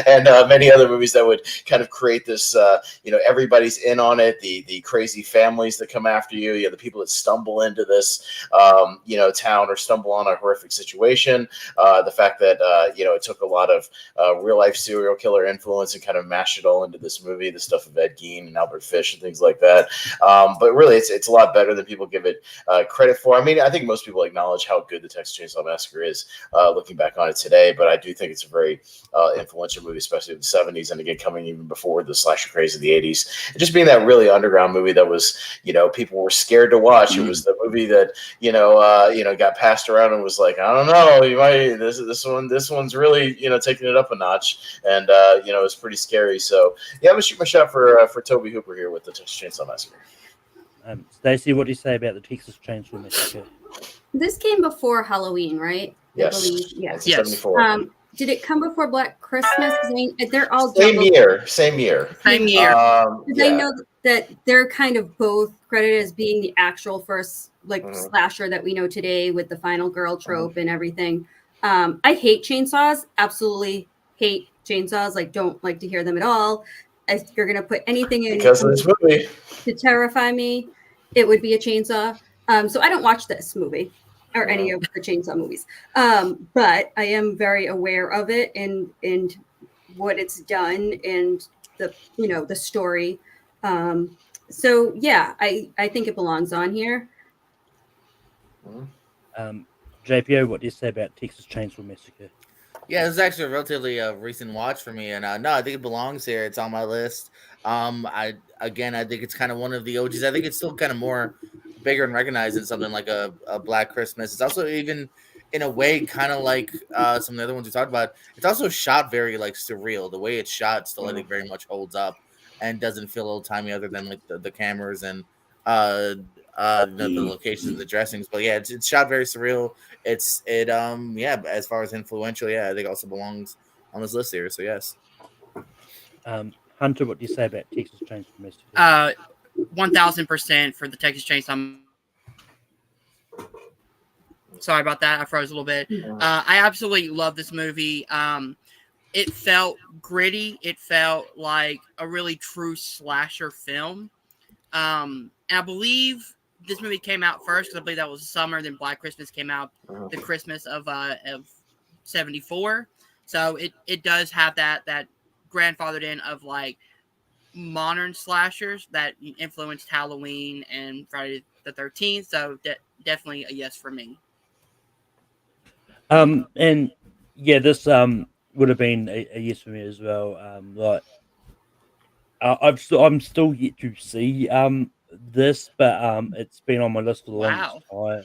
And many many other movies that would kind of create this, everybody's in on it. The crazy families that come after you. You know, the people that stumble into this, town or stumble on a horrific situation. The fact that it took a lot of real life serial killer influence and kind of mashed it all into this movie. The stuff of Ed Gein and Albert Fish and things like that. But really, it's a lot better than people give it credit for. I mean, I think most people acknowledge how good the Texas Chainsaw Massacre is, looking back on it today. But I do think it's a very influential movie, especially in the 70s, and again coming even before the slasher craze of the 80s. And just being that really underground movie that was, people were scared to watch. It was the movie that got passed around and was like, I don't know, you might this one's really taking it up a notch, and it's pretty scary. So yeah, I'm gonna shoot my shot for Toby Hooper here with the Texas Chainsaw Massacre. Stacey, what do you say about the Texas Chainsaw Massacre? This came before Halloween, right? Yes. I believe. Yes. 74. Did it come before Black Christmas? I mean, they're all Same year. Same year. Because I know that they're kind of both credited as being the actual first slasher that we know today with the final girl trope and everything. I hate chainsaws. Absolutely hate chainsaws. Like, don't like to hear them at all. If you're gonna put anything in because of this movie to terrify me, it would be a chainsaw. So I don't watch this movie or any of the chainsaw movies. But I am very aware of it and what it's done and the story. So yeah, I think it belongs on here. JPO, what do you say about Texas Chainsaw Massacre? Yeah, this is actually a relatively recent watch for me, and no, I think it belongs here. It's on my list. I think it's kind of one of the OGs. I think it's still kind of more bigger and recognized than something like a Black Christmas. It's also even in a way kind of like some of the other ones we talked about. It's also shot very like surreal. The way it's shot still I think very much holds up and doesn't feel old timey other than like the cameras and the locations, the dressings. But yeah, it's shot very surreal. As far as influential, I think also belongs on this list here. So yes. Hunter, what do you say about Texas Chainsaw Massacre? 1000% for the Texas Chainsaw. Sorry about that. I froze a little bit. I absolutely love this movie. It felt gritty. It felt like a really true slasher film. And I believe this movie came out first because I believe that was summer. Then Black Christmas came out the Christmas of 74. So it does have that grandfathered in of like modern slashers that influenced Halloween and Friday the 13th. So definitely a yes for me. And yeah, this would have been a yes for me as well. I'm still yet to see this, but it's been on my list for the longest time.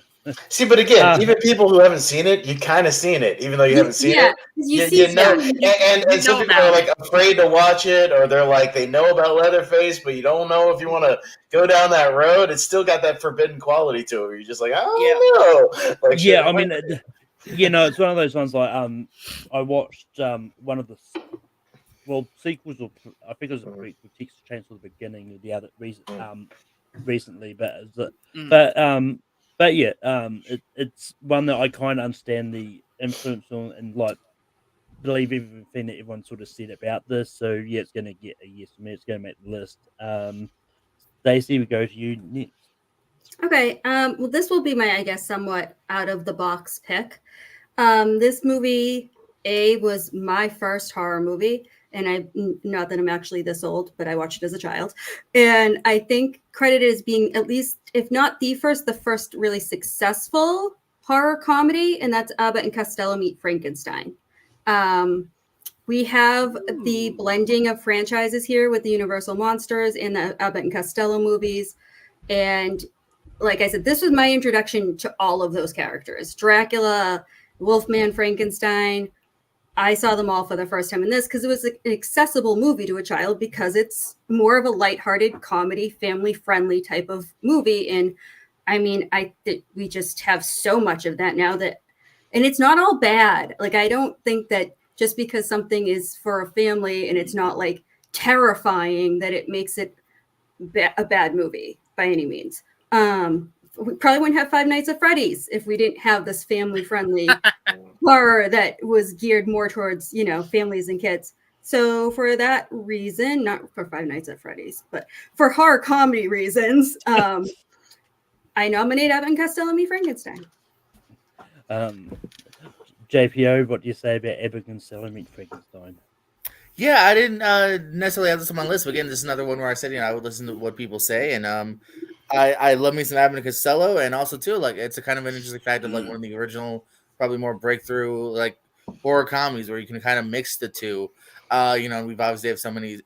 See, but again, even people who haven't seen it, you kind of seen it, even though you haven't seen it. You know, and some people are like afraid to watch it, or they're like they know about Leatherface, but you don't know if you want to go down that road. It's still got that forbidden quality to it. Where you're just like, I don't know. Like, I mean, it's one of those ones like I watched one of the sequels, or I think it was a prequel, Texas Chainsaw the beginning, the other recently, but yeah, it's one that I kind of understand the influence on and like believe everything that everyone sort of said about this. So yeah, it's going to get a yes for me. It's going to make the list. Stacey, we go to you next. Okay. Well, this will be my, I guess, somewhat out of the box pick. This movie was my first horror movie. And not that I'm actually this old, but I watched it as a child. And I think credited as being at least, if not the first really successful horror comedy. And that's Abbott and Costello Meet Frankenstein. We have the blending of franchises here with the Universal Monsters and the Abbott and Costello movies. And like I said, this was my introduction to all of those characters. Dracula, Wolfman, Frankenstein. I saw them all for the first time in this because it was an accessible movie to a child because it's more of a lighthearted comedy, family-friendly type of movie. And I mean, we just have so much of that now and it's not all bad. Like, I don't think that just because something is for a family and it's not like terrifying that it makes it a bad movie by any means. We probably wouldn't have Five Nights at Freddy's if we didn't have this family-friendly horror that was geared more towards, families and kids. So for that reason, not for Five Nights at Freddy's, but for horror comedy reasons, I nominate Abbott and Costello Meet Frankenstein. JPO, what do you say about Abbott and Costello Meet Frankenstein? Yeah, I didn't necessarily have this on my list, but again, this is another one where I said, I would listen to what people say, and I love me some Abbott and Costello, and also too, like, it's a kind of an interesting fact of like one of the original, probably more breakthrough like horror comedies where you can kind of mix the two. We've obviously have so many,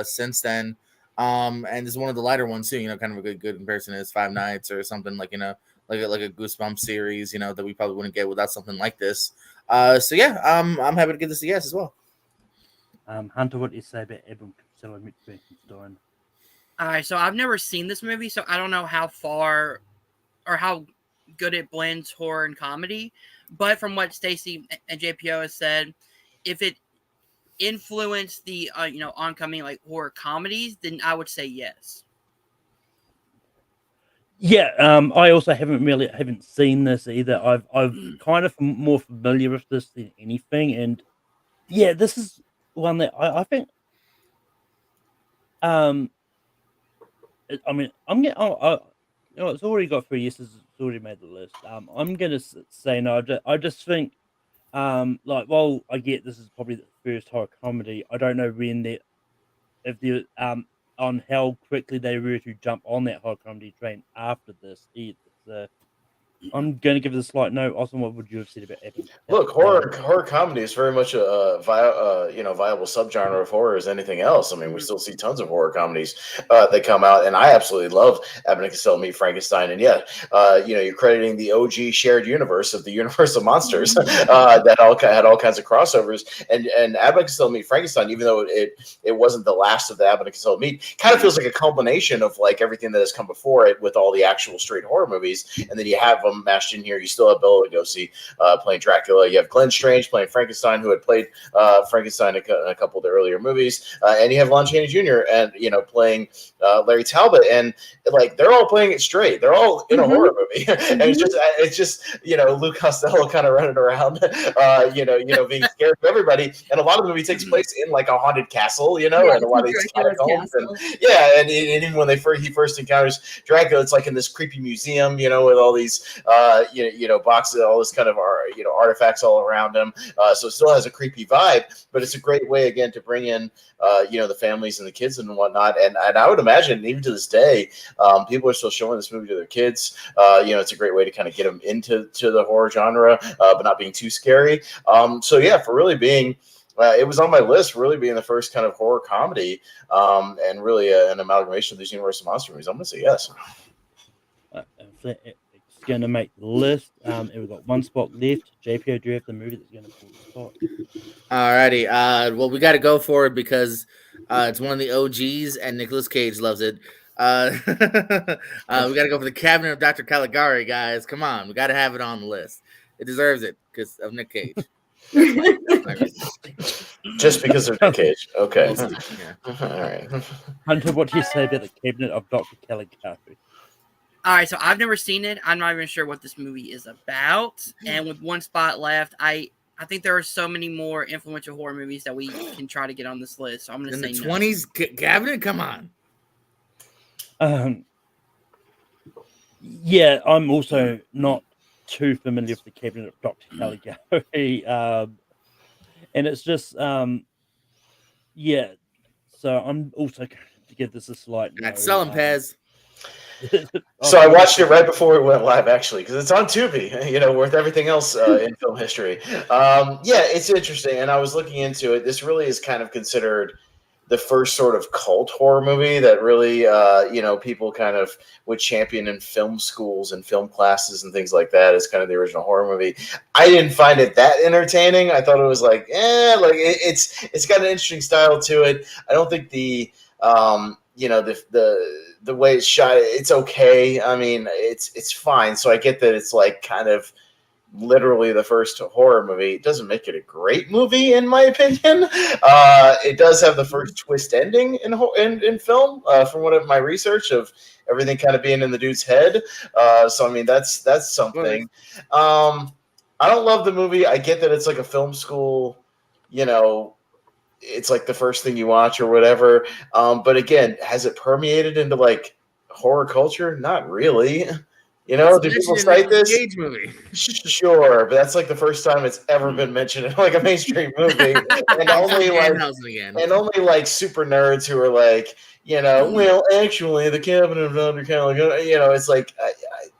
since then. And this is one of the lighter ones too. Kind of a good comparison is Five Nights or something like like a Goosebumps series. That we probably wouldn't get without something like this. So yeah, I'm happy to give this a yes as well. Hunter, what do you say about Abbott and Costello Meet Frankenstein? All right, so I've never seen this movie, so I don't know how far or how good it blends horror and comedy. But from what Stacy and JPO has said, if it influenced the oncoming like horror comedies, then I would say yes. Yeah, I also haven't seen this either. I've kind of more familiar with this than anything, and yeah, this is one that I think. I mean, it's already got 3 yeses. It's already made the list. I'm gonna say no. I just think, while I get this is probably the first horror comedy, I don't know on how quickly they were to jump on that horror comedy train after this either. So I'm going to give it a slight no. Austin, what would you have said about Epic? Look, horror comedy is very much a viable subgenre of horror as anything else. I mean, we still see tons of horror comedies that come out, and I absolutely love Abbott and Costello Meet Frankenstein. And you're crediting the OG shared universe of the universe of monsters that had all kinds of crossovers. And Abbott and Costello Meet Frankenstein, even though it wasn't the last of the Abbott and Costello Meet, kind of feels like a culmination of like everything that has come before it with all the actual straight horror movies, and then you have them mashed in here. You still have Bela Lugosi playing Dracula. You have Glenn Strange playing Frankenstein, who had played Frankenstein in a couple of the earlier movies, and you have Lon Chaney Jr. and playing Larry Talbot, and like they're all playing it straight. They're all in a horror movie, and it's just Luke Costello kind of running around, being scared of everybody. And a lot of the movie takes place in like a haunted castle, and a lot of these catacombs, and even when he first encounters Dracula, it's like in this creepy museum, with all these boxes, all this kind of artifacts all around him. So it still has a creepy vibe, but it's a great way again to bring in the families and the kids and whatnot. And I would imagine even to this day, people are still showing this movie to their kids. It's a great way to kind of get them into the horror genre, but not being too scary. So yeah, for really being. It was on my list, really being the first kind of horror comedy, and really an amalgamation of these Universal monster movies. I'm going to say yes. It's going to make the list. We've got one spot left. JPO, do you have the movie that's going to pull the spot? Alrighty. Well, we got to go for it because it's one of the OGs, and Nicolas Cage loves it. We got to go for the Cabinet of Dr. Caligari, guys. Come on, we got to have it on the list. It deserves it because of Nick Cage. Just because of Nick Cage. Okay. Yeah. All right. Hunter, what do you say about the Cabinet of Dr. Caligari? All right, so I've never seen it. I'm not even sure what this movie is about. And with one spot left, I think there are so many more influential horror movies that we can try to get on this list. So I'm going to say in the 20s, Cabinet. Come on. Yeah, I'm also not too familiar with the Cabinet of Dr. Caligari. And it's just, yeah. So I'm also going to give this a slight no. Sell him, Pez. So I watched it right before we went live, actually, because it's on Tubi, worth everything else in film history. It's interesting, and I was looking into it. This really is kind of considered the first sort of cult horror movie that really, people kind of would champion in film schools and film classes and things like that as kind of the original horror movie. I didn't find it that entertaining. I thought it was it's got an interesting style to it. I don't think the way it's shot, it's okay. I mean, it's fine. So I get that it's like kind of literally the first horror movie. It doesn't make it a great movie, in my opinion. It does have the first twist ending in film, from what of my research of everything kind of being in the dude's head. So I mean, that's something. I don't love the movie. I get that it's like a film school, it's like the first thing you watch or whatever. But again, has it permeated into like horror culture? Not really. You know, do people cite this? Cage movie. Sure, but that's like the first time it's ever been mentioned in like a mainstream movie, and only like super nerds who are like, well, actually, the Cabinet of Dr. Caligari, it's like I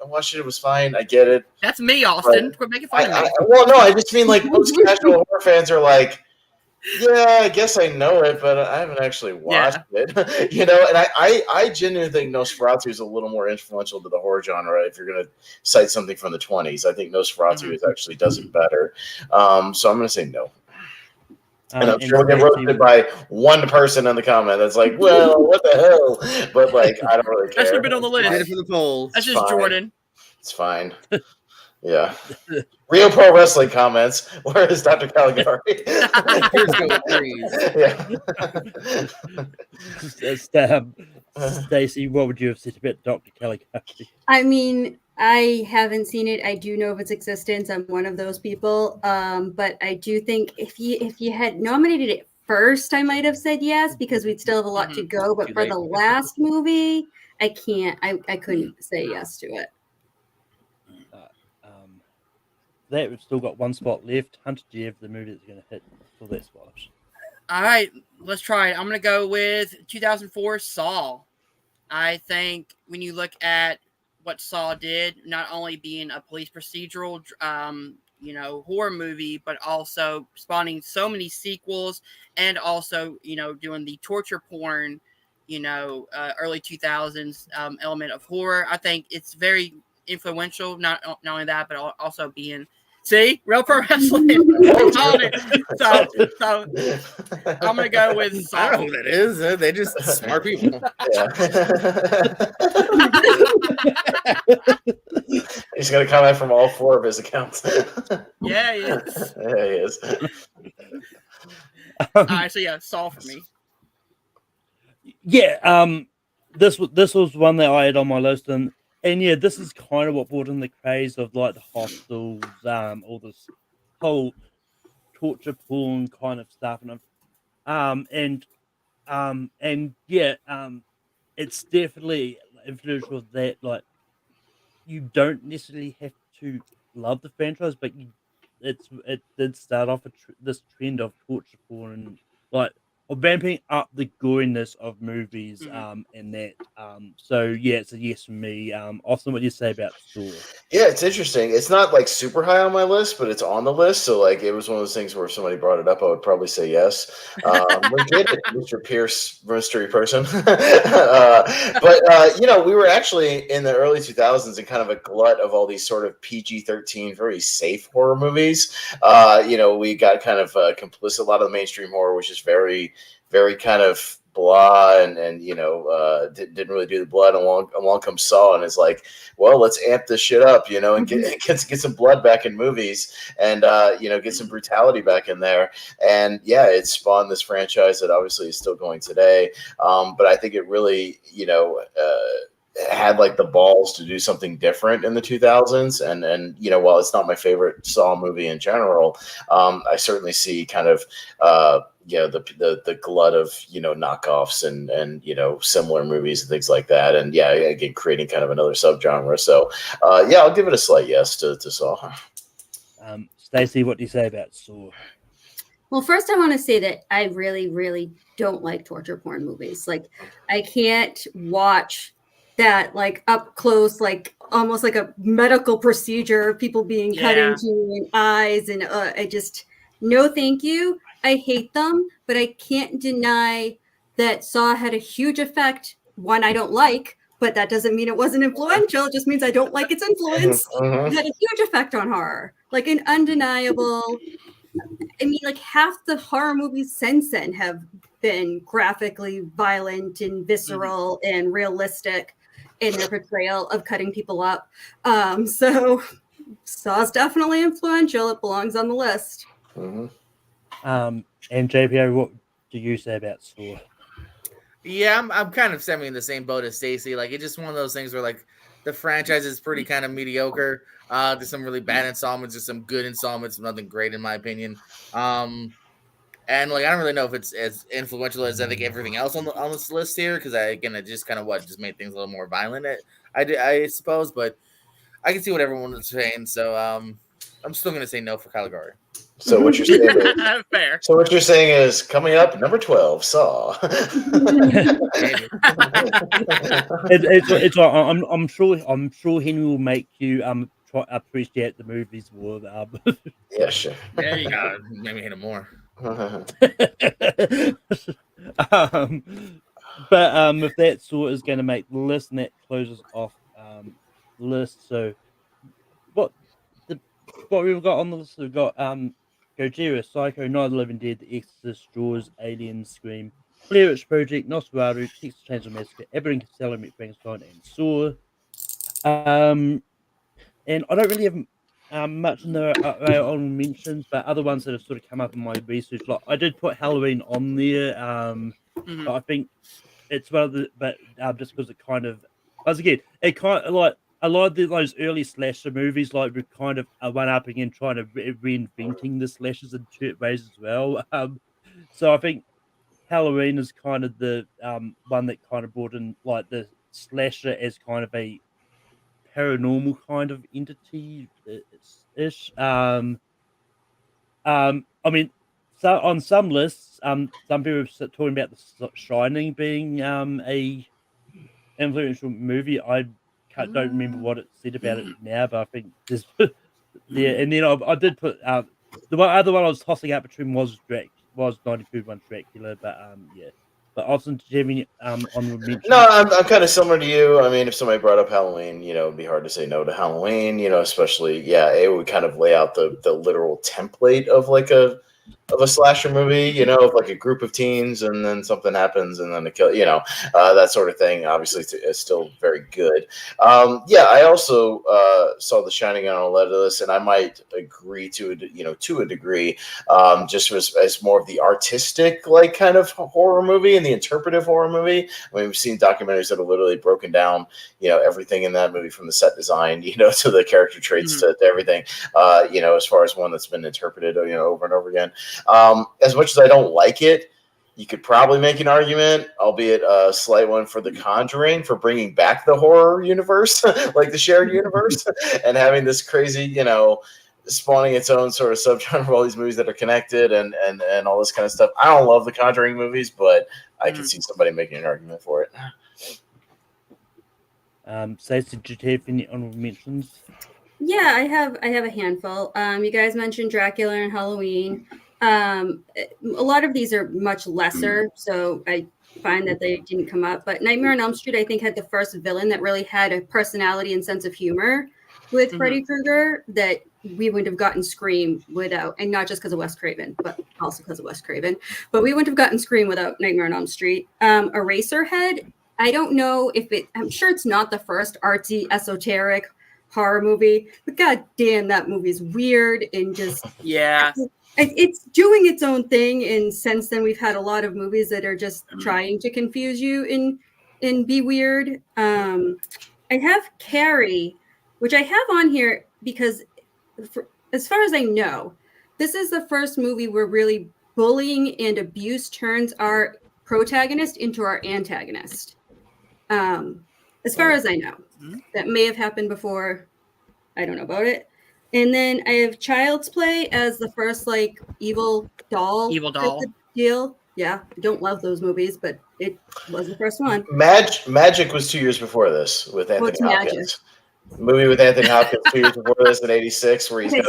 watched it; it was fine. I get it. That's me, Austin. Quit making fun of me. Well, no, I just mean like most casual horror fans are like, yeah, I guess I know it, but I haven't actually watched it. And I genuinely think Nosferatu is a little more influential to the horror genre. If you're going to cite something from the 20s, I think Nosferatu actually does it better. So I'm going to say no. And I'm sure we'll get roasted by one person in the comment that's like, well, what the hell? But like, I don't really care. That should have been on the list. Did it for the poll. That's just Jordan. It's fine. Yeah. Real Pro Wrestling comments. Where is Dr. Caligari? Stacey, what would you have said about Dr. Caligari? I mean, I haven't seen it. I do know of its existence. I'm one of those people. But I do think if you had nominated it first, I might have said yes because we'd still have a lot to go. But for the last movie, I can't. I couldn't say yes to it. We've still got one spot left. Hunter, do you have the movie that's going to hit for that spot? All right, let's try it. I'm going to go with 2004 Saw. I think when you look at what Saw did, not only being a police procedural, horror movie, but also spawning so many sequels and also, doing the torture porn, early 2000s element of horror. I think it's very influential, not only that, but also being Real Pro Wrestling. So I'm gonna go with Saw. I don't know who that is. They're just smart people. He's gonna comment from all 4 of his accounts. Yeah, he is. Yeah, he is. All right, so Saw for me. Yeah, this was one that I had on my list, and yeah, this is kind of what brought in the craze of like the hostels, all this whole torture porn kind of stuff, it's definitely influential that like you don't necessarily have to love the franchise, but it did start off this trend of torture porn and like of vamping up the goriness of movies, and that. So yeah, it's a yes for me. Austin, what do you say about Saw? Yeah, it's interesting. It's not like super high on my list, but it's on the list. So like, it was one of those things where if somebody brought it up, I would probably say yes. We get it, Mr. Pierce, mystery person. But we were actually in the early 2000s in kind of a glut of all these sort of PG-13, very safe horror movies. We got kind of complicit a lot of the mainstream horror, which is very, very kind of blah and didn't really do the blood. And along comes Saw and is like, well, let's amp this shit up, and get some blood back in movies and get some brutality back in there. And yeah, it spawned this franchise that obviously is still going today. But I think it really had like the balls to do something different in the 2000s. And while it's not my favorite Saw movie in general, I certainly see kind of the glut of knockoffs and similar movies and things like that. And yeah, again, creating kind of another subgenre. So I'll give it a slight yes to Saw. Stacey, what do you say about Saw? Well, first I want to say that I really, really don't like torture porn movies. Like, I can't watch that like up close, like almost like a medical procedure, people being cut into eyes, and I just no, thank you. I hate them, but I can't deny that Saw had a huge effect. One I don't like, but that doesn't mean it wasn't influential. It just means I don't like its influence. It had a huge effect on horror, like an undeniable. I mean, like half the horror movies since then have been graphically violent and visceral and realistic in their portrayal of cutting people up. So Saw's definitely influential. It belongs on the list. And JPO, what do you say about Saw? Yeah, I'm kind of semi in the same boat as Stacey. Like, it's just one of those things where like the franchise is pretty kind of mediocre. There's some really bad installments, there's some good installments, nothing great in my opinion. And like I don't really know if it's as influential as I think everything else on this list here, because it just kind of just made things a little more violent. I suppose, but I can see what everyone is saying. So I'm still gonna say no for Caligari. So what you're saying is, Fair. so what you're saying is coming up number 12, Saw. Maybe. It's I'm sure Henry will make you try appreciate the movies more. Yeah, sure. There you go. Maybe hit him more. But if that sort is going to make the list, and that closes off the list. So what we've got on the list, we've got Gojira, Psycho, Night of the Living Dead, The Exorcist, Jaws, Alien, Scream, Blair Witch Project, Nosferatu, Texas Chainsaw Massacre, Abbott and Costello, Meet Frankenstein, and Saw. And I don't really have much in the honorable mentions, but other ones that have sort of come up in my research, like I did put Halloween on there. But I think it's one of the, but just because it kind of, once again, it kind of like a lot of those early slasher movies, like were kind of one upping and trying to reinventing the slashers in certain ways as well. So I think Halloween is kind of the one that kind of brought in like the slasher as kind of a paranormal kind of entity ish. I mean, so on some lists, some people are talking about the Shining being a influential movie. I don't remember what it said about it now, but I think there's yeah. And then I did put the other one I was tossing out between was 92 one Dracula, but yeah. But Austin, did you have any honorable mentions? No, I'm kind of similar to you. I mean, if somebody brought up Halloween, it'd be hard to say no to Halloween. Especially it would kind of lay out the literal template of like a slasher movie, of like a group of teens and then something happens and then they kill, that sort of thing. Obviously, it's still very good. I also saw The Shining on a letter list, and I might agree to a degree, just as more of the artistic, like kind of horror movie and the interpretive horror movie. I mean, we've seen documentaries that have literally broken down, everything in that movie from the set design, to the character traits to everything, as far as one that's been interpreted, over and over again. As much as I don't like it, you could probably make an argument, albeit a slight one, for The Conjuring, for bringing back the horror universe, like the shared universe, and having this crazy, spawning its own sort of subgenre of all these movies that are connected and all this kind of stuff. I don't love the Conjuring movies, but I can see somebody making an argument for it. Stacey, did you have any honorable mentions? Yeah, I have a handful. You guys mentioned Dracula and Halloween. A lot of these are much lesser, so I find that they didn't come up. But Nightmare on Elm Street, I think, had the first villain that really had a personality and sense of humor with Freddy Krueger that we wouldn't have gotten Scream without, and not just because of Wes Craven, but also because of Wes Craven. But we wouldn't have gotten Scream without Nightmare on Elm Street. Eraserhead, I don't know if I'm sure it's not the first artsy, esoteric horror movie, but god damn, that movie's weird and just it's doing its own thing. And since then we've had a lot of movies that are just trying to confuse you and be weird. I have Carrie, which I have on here because as far as I know, this is the first movie where really bullying and abuse turns our protagonist into our antagonist. As far as I know, that may have happened before. I don't know about it. And then I have Child's Play as the first like evil doll deal. Yeah, I don't love those movies, but it was the first one. Magic was 2 years before this with Anthony Hopkins. Magic? Movie with Anthony Hopkins 2 years before this in '86, where he's got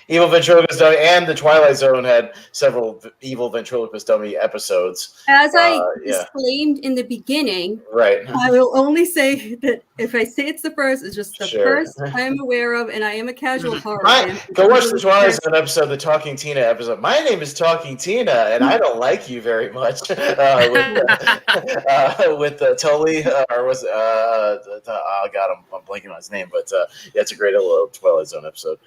evil ventriloquist dummy, and The Twilight Zone had several evil ventriloquist dummy episodes. As I disclaimed in the beginning, right? I will only say that if I say it's the first, it's just the first I'm aware of, and I am a casual horror fan. Go watch the Twilight Zone episode, the Talking Tina episode. My name is Talking Tina, and I don't like you very much. With Tully, or was oh god, I'm blanking on his name, but it's a great little Twilight Zone episode.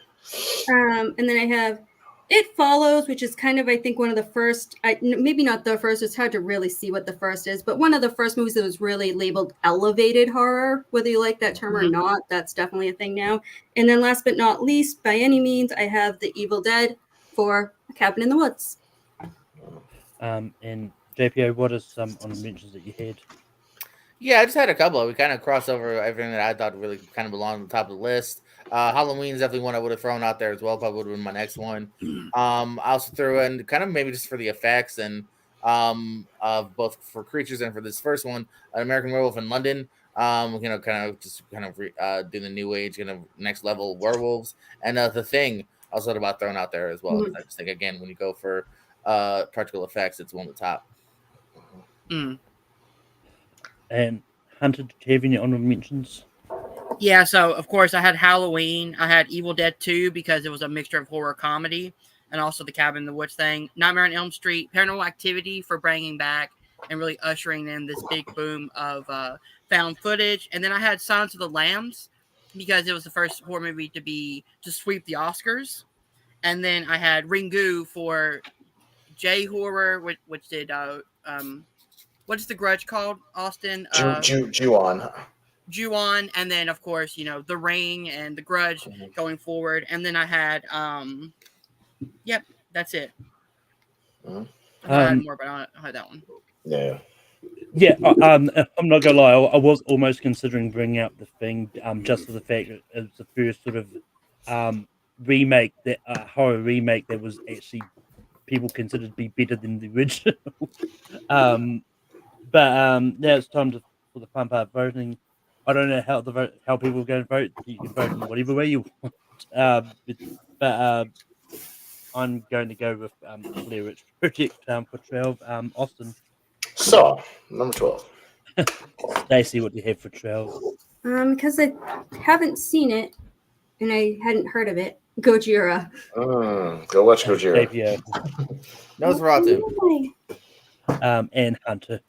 And then I have It Follows, which is kind of, I think, one of the first, maybe not the first, it's hard to really see what the first is, but one of the first movies that was really labeled elevated horror, whether you like that term or not, that's definitely a thing now. And then last but not least, by any means, I have The Evil Dead for A Cabin in the Woods. And JPO, what are some honorable mentions that you had? Yeah, I just had a couple. We kind of crossed over everything that I thought really kind of belonged on the top of the list. Halloween is definitely one I would have thrown out there as well. Probably would have been my next one. I also threw in kind of maybe just for the effects and of both for creatures and for this first one, An American Werewolf in London. Do the new age kind of next level werewolves and The Thing. Also about thrown out there as well. Mhm. I just think again when you go for practical effects, it's one of the top. Mm. And Hunter, did you have any honorable mentions? Yeah, so of course I had Halloween. I had Evil Dead 2 because it was a mixture of horror comedy and also the Cabin in the Woods thing. Nightmare on Elm Street, Paranormal Activity for bringing back and really ushering in this big boom of found footage. And then I had Silence of the Lambs because it was the first horror movie to sweep the Oscars. And then I had Ringu for J horror, which did what is The Grudge called, Austin? Ju-on. Ju-on, and then of course, The Ring and The Grudge going forward. And then I had yep, that's it. Mhm. I thought I had more, but I don't have that one. Yeah. Yeah, I'm not gonna lie. I was almost considering bringing up The Thing, just for the fact that it's the first sort of remake that horror remake that was actually people considered to be better than the original. Now it's time for the fun part, voting. I don't know how people are going to vote. You can vote in whatever way you want. But I'm going to go with Blair Witch Project for 12. Austin, So, number 12. Stacey, what do you have for 12? Because I haven't seen it and I hadn't heard of it. Gojira. Go watch Gojira. JPO, Nosferatu. and Hunter.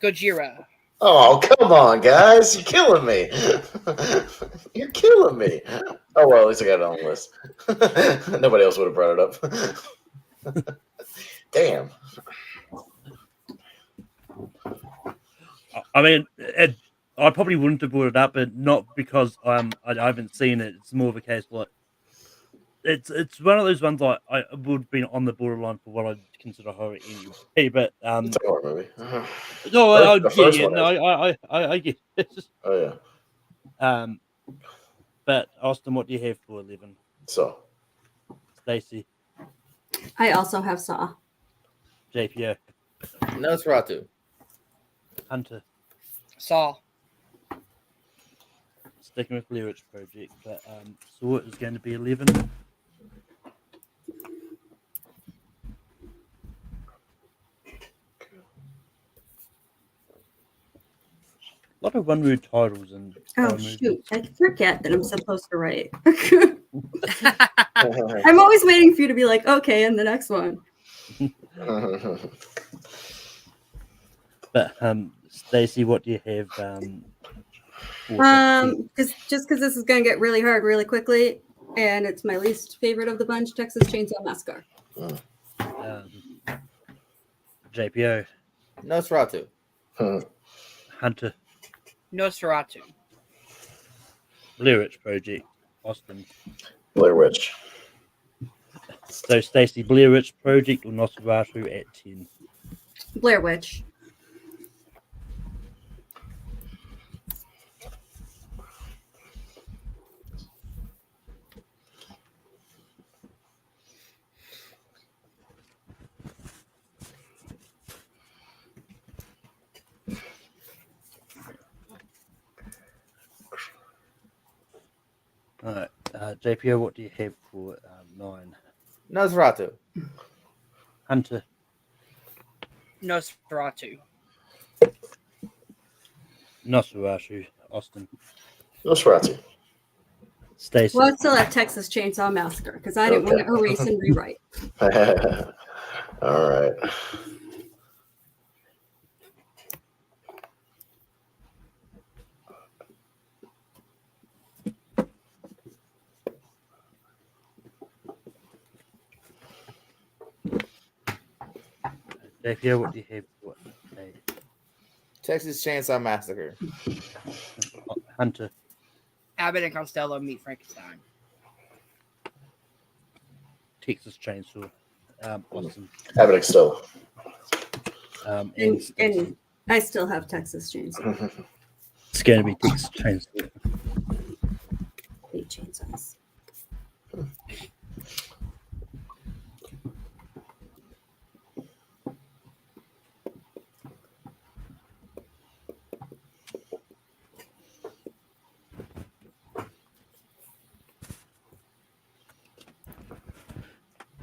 Gojira. Oh, come on, guys. You're killing me. You're killing me. Oh, well, at least I got it on the list. Nobody else would have brought it up. Damn. I mean, I probably wouldn't have brought it up, but not because I haven't seen it. It's more of a case like it's one of those ones like I would have been on the borderline for what I'd consider horror anyway. But It's a horror movie. no, The first one no, is. I get it. Oh, yeah. But Austin, what do you have for 11? So, Stacey, I also have Saw. JPO, Nosferatu. Hunter, Saw. sticking with Blair Witch Project, but Saw is going to be 11. A lot of one-word titles and Oh shoot! I forget that I'm supposed to write. I'm always waiting for you to be like, okay, and the next one. But Stacey, what do you have? Because this is gonna get really hard really quickly, and it's my least favorite of the bunch. Texas Chainsaw Massacre. JPO, Nosferatu. Hunter, Nosferatu. Blair Witch Project, Austin. Blair Witch. So Stacey, Blair Witch Project or Nosferatu at 10? Blair Witch. All right, JPO, what do you have for 9? Nosferatu. Hunter, Nosferatu. Nosferatu, Austin. Nosferatu. Stacey, Well, I still have Texas Chainsaw Massacre because I didn't want to erase and rewrite. All right. JPO, what do you have for 8? Texas Chainsaw Massacre. Hunter, Abbott and Costello meet Frankenstein. Texas Chainsaw. Austin. Abbott and Costello. And I still have Texas Chainsaw. It's going to be Texas Chainsaw. Hate chainsaws.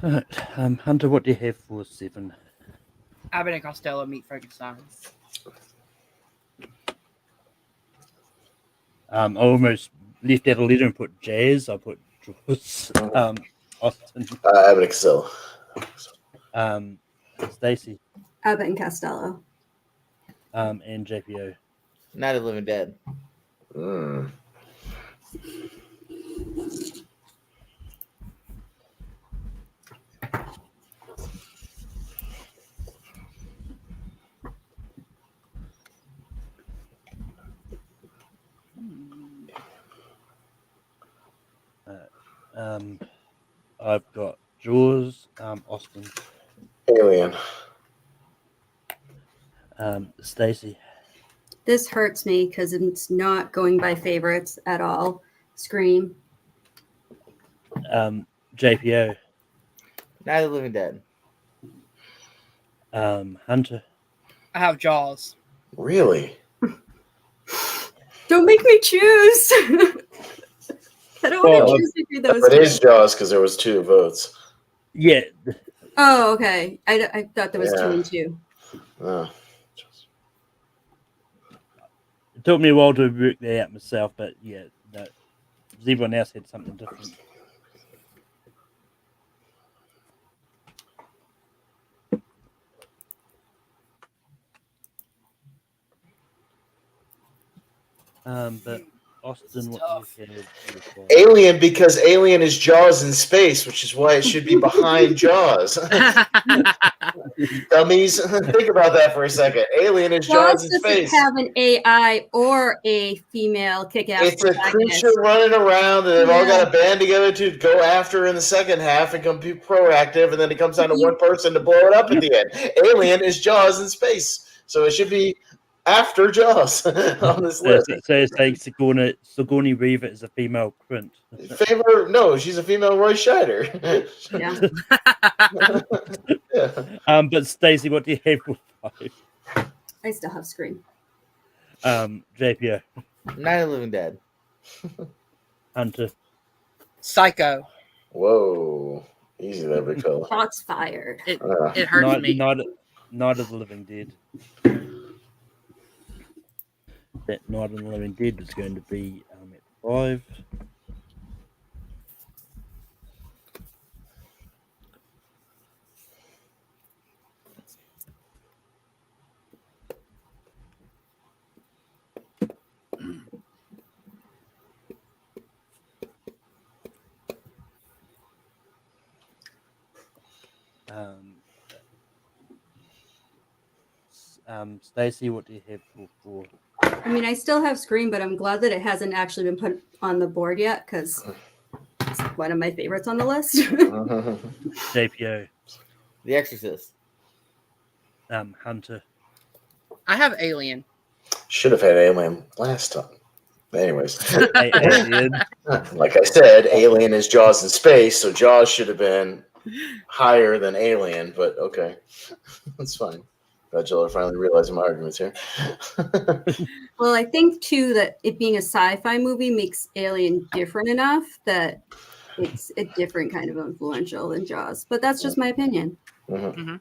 All right, Hunter, what do you have for 7? Abbott and Costello meet Frankenstein. I almost left out a letter and put Jazz. I put Jaws. Austin. Abbott and Costello. Stacy. Abbott and Costello. And JPO. Night of the Living Dead. Mm. I've got Jaws. Austin. Alien. Stacy. This hurts me because it's not going by favorites at all. Scream. JPO. Night of the Living Dead. Hunter. I have Jaws. Really? Don't make me choose. I don't want to choose between those. It is Jaws because there was 2 votes. Yeah. Oh, okay. I thought there was 2 and 2. Oh. It took me a while to work that out myself, but yeah, no. Everyone else had something different. But Austin, what do you have? Alien, because Alien is Jaws in space, which is why it should be behind Jaws. Dummies, think about that for a second. Alien is Jaws in doesn't space. have an AI or a female kick-ass It's a protagonist. creature running around, and they've all Yeah. got a band together to go after in the second half and be proactive, and then it comes down to one person to blow it up at the end. Alien is Jaws in space, so it should be after Jaws on this list. So it's like Sigourney Weaver is a female Quint. No, she's a female Roy Scheider. Yeah. Yeah. But Stacey, what do you have for 5? I still have Scream. JPO. Night of the Living Dead. Hunter. Psycho. Whoa. Easy there, big fella. Shots fired. It hurts me. Night of the Living Dead. That Night of the Living Dead is going to be at 5. Stacey, what do you have for 4? I mean, I still have Scream, but I'm glad that it hasn't actually been put on the board yet because it's one of my favorites on the list. JPO. The Exorcist. Hunter. I have Alien. Should have had Alien last time. Anyways, Alien. like I said, Alien is Jaws in space, so Jaws should have been higher than Alien, but okay. That's fine. Glad y'all are finally realizing my arguments here. Well, I think too that it being a sci-fi movie makes Alien different enough that it's a different kind of influential than Jaws. But that's just my opinion. Mm-hmm. Mm-hmm.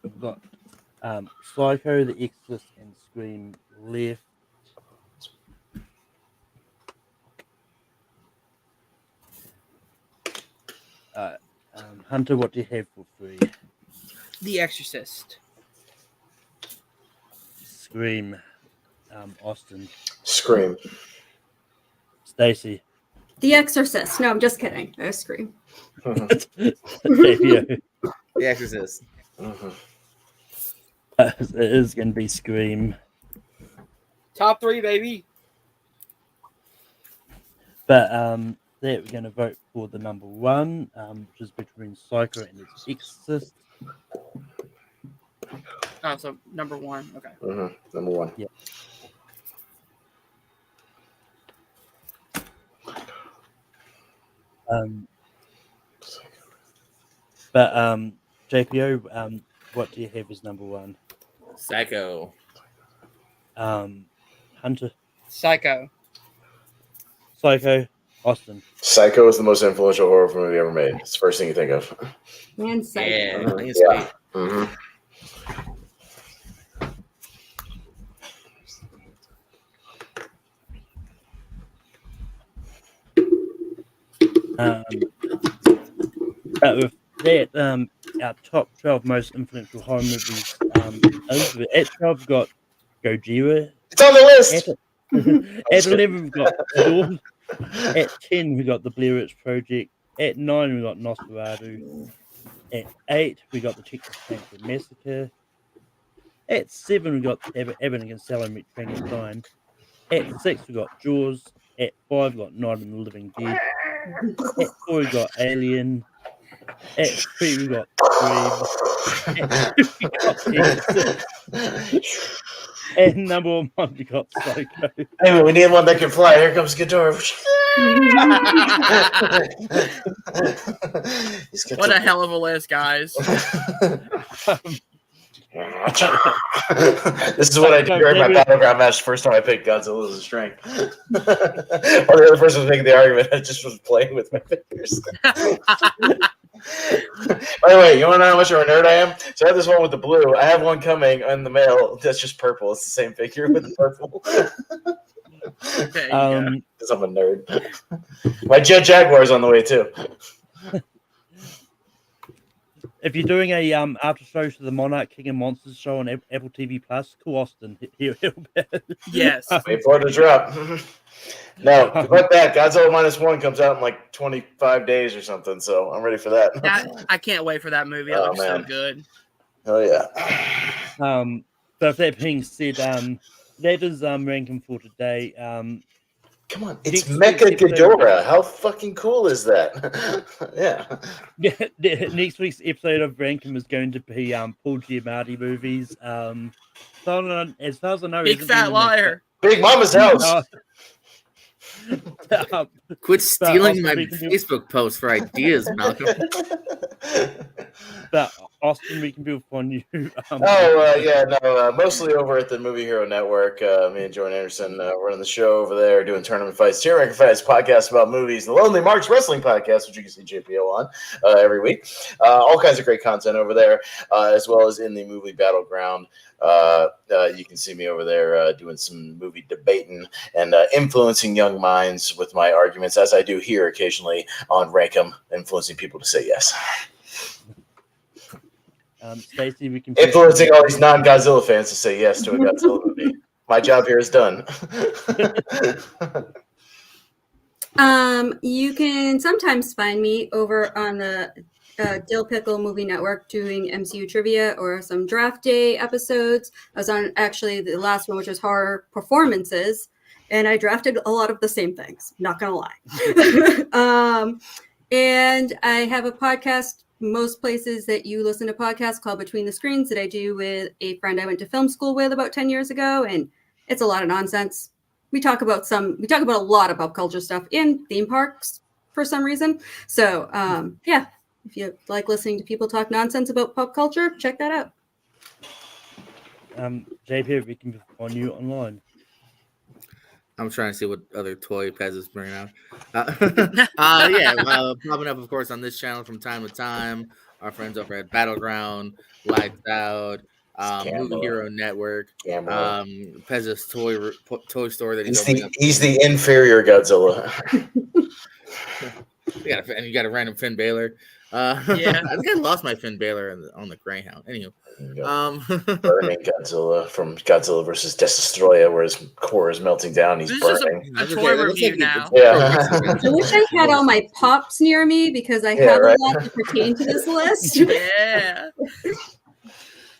We've got Psycho, The Exorcist, and Scream left. Hunter, what do you have for 3? The Exorcist. Scream. Austin. Scream. Stacy. The Exorcist. No, I'm just kidding. I Scream. JPO. The Exorcist. Mm-hmm. It is going to be Scream. Top 3, baby. But that, we're going to vote for the number one, which is between Psycho and its Exorcist. Oh, so number one. Okay. Number one. Yeah. But JPO, what do you have as number one? Psycho. Hunter. Psycho. Psycho. Austin. Psycho is the most influential horror movie ever made. It's the first thing you think of. And Psycho. Yeah, I think it's Yeah. sweet. But with that, our top 12 most influential horror movies, at 12 we've got Gojira. It's on the list. At 11 we've got Jaws. At 10 we got the Blair Witch Project. At 9 we got Nosferatu. At 8 we got the Texas Chainsaw Massacre. At 7 we got Abbott and Costello Meet Frankenstein. At 6 we got Jaws. At 5 we got Night of the Living Dead. At 4 we got Alien. At 3 we got Scream. At 2 we got Texas. And number 1 we got Psycho. Hey, we need one that can fly. Here comes Ghidorah. What a hell of a list, guys. This is what I do during my battleground match. First time I picked Godzilla as a strength. Or the other person was making the argument. I just was playing with my fingers. By the way, you want to know how much of a nerd I am? So I have this one with the blue. I have one coming in the mail that's just purple. It's the same figure with the purple. Okay, Because I'm a nerd. My Jet Jaguar is on the way too. If you're doing a after show to the Monarch King and Monsters show on Apple TV Plus, call Austin. He'll yes. Wait for it to drop. No, fuck that. Godzilla -1 comes out in like 25 days or something, so I'm ready for that. I can't wait for that movie. It looks so good. Oh yeah. So if that being said, that is ranking for today. Come on, it's Mecha Ghidorah. How fucking cool is that? Yeah. Next week's episode of Rankin is going to be Paul Giamatti movies. So as far as I know, Big Fat Liar. Big Mama's House. Quit stealing my Facebook post for ideas, Malcolm. But Austin, we can build on you. Mostly over at the Movie Hero Network. Me and Jordan Anderson running the show over there, doing tournament fights, tier ranking fights, podcasts about movies, the Lonely Marks Wrestling Podcast, which you can see JPO on every week. All kinds of great content over there, as well as in the movie Battleground. You can see me over there doing some movie debating and influencing young minds with my arguments, as I do here occasionally on Rankum, influencing people to say yes. Stacey, we can influencing all these non-Godzilla fans to say yes to a Godzilla movie. My job here is done. You can sometimes find me over on the Dill Pickle Movie Network doing MCU trivia or some draft day episodes. I was on actually the last one, which was horror performances, and I drafted a lot of the same things. Not gonna lie. And I have a podcast most places that you listen to podcasts called Between the Screens that I do with a friend I went to film school with about 10 years ago, and it's a lot of nonsense. We talk about a lot of pop culture stuff in theme parks for some reason. So if you like listening to people talk nonsense about pop culture, check that out. JP, we can find you online. I'm trying to see what other toy Pez is bringing out. Popping up, of course, on this channel from time to time. Our friends over at Battleground, Lights Out, Movie Hero Network, Pez's toy store that he's the inferior Godzilla. You got a random Finn Balor. I think I lost my Finn Balor on the Greyhound. Anywho, burning Godzilla from Godzilla versus Destroyer, where his core is melting down. He's burning. A toy review now. I wish I had all my pops near me because I have a lot to pertain to this list. Yeah.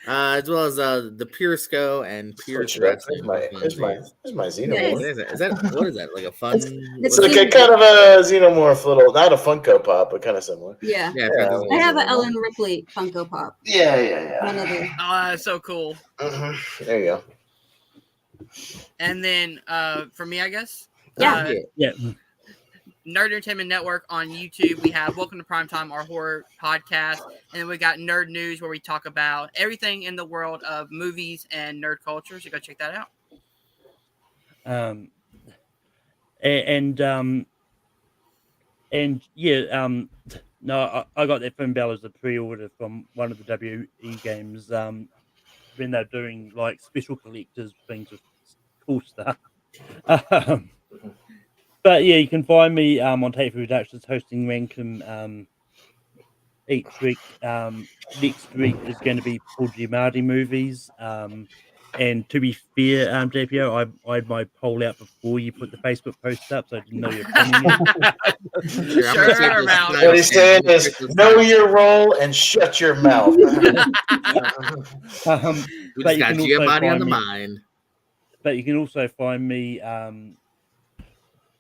as well as the Purisco and Pierce Here's Wrestling. my Xenomorph. Is that what is that? Like a fun? It's like a kind of a Xenomorph little, not a Funko Pop, but kind of similar. Yeah. Yeah, I have an Ellen Ripley Funko Pop. Yeah. One of the. Oh, that's so cool. There you go. And then for me, I guess. Yeah. Yeah. Nerd Entertainment Network on YouTube. We have Welcome to Primetime, our horror podcast, and then we got Nerd News, where we talk about everything in the world of movies and nerd culture. So go check that out. No, I got that Finn Balor as a pre-order from one of the WE games. When they're doing like special collectors things with cool stuff. But yeah, you can find me on Take Productions hosting Rankin each week. Next week is going to be Paul Giamatti movies. And to be fair, JPO, I had my poll out before you put the Facebook post up, so I didn't know you're coming in. Sure, What he's saying is, know your role and shut your mouth. We just got Giamatti on the mind. But you can also find me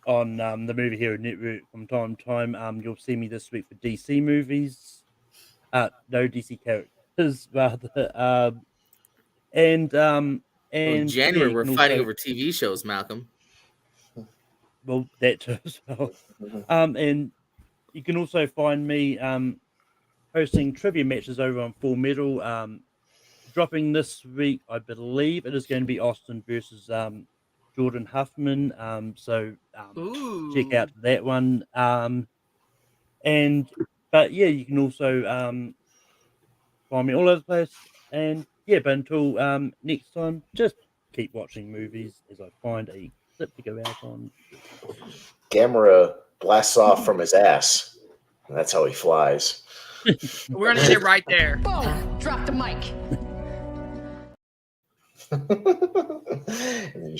on the Movie Hero Network from time to time. You'll see me this week for DC movies. No, DC characters rather. And in January yeah, we're fighting over TV shows, Malcolm. Well, that too as well. And you can also find me hosting trivia matches over on Full Metal. Dropping this week, I believe it is going to be Austin versus Jordan Huffman. So check out that one. But yeah, you can also find me all over the place. And yeah, but until next time, just keep watching movies as I find a clip to go out on. Gamera blasts off from his ass. And that's how he flies. We're gonna sit right there. Boom! Drop the mic. And then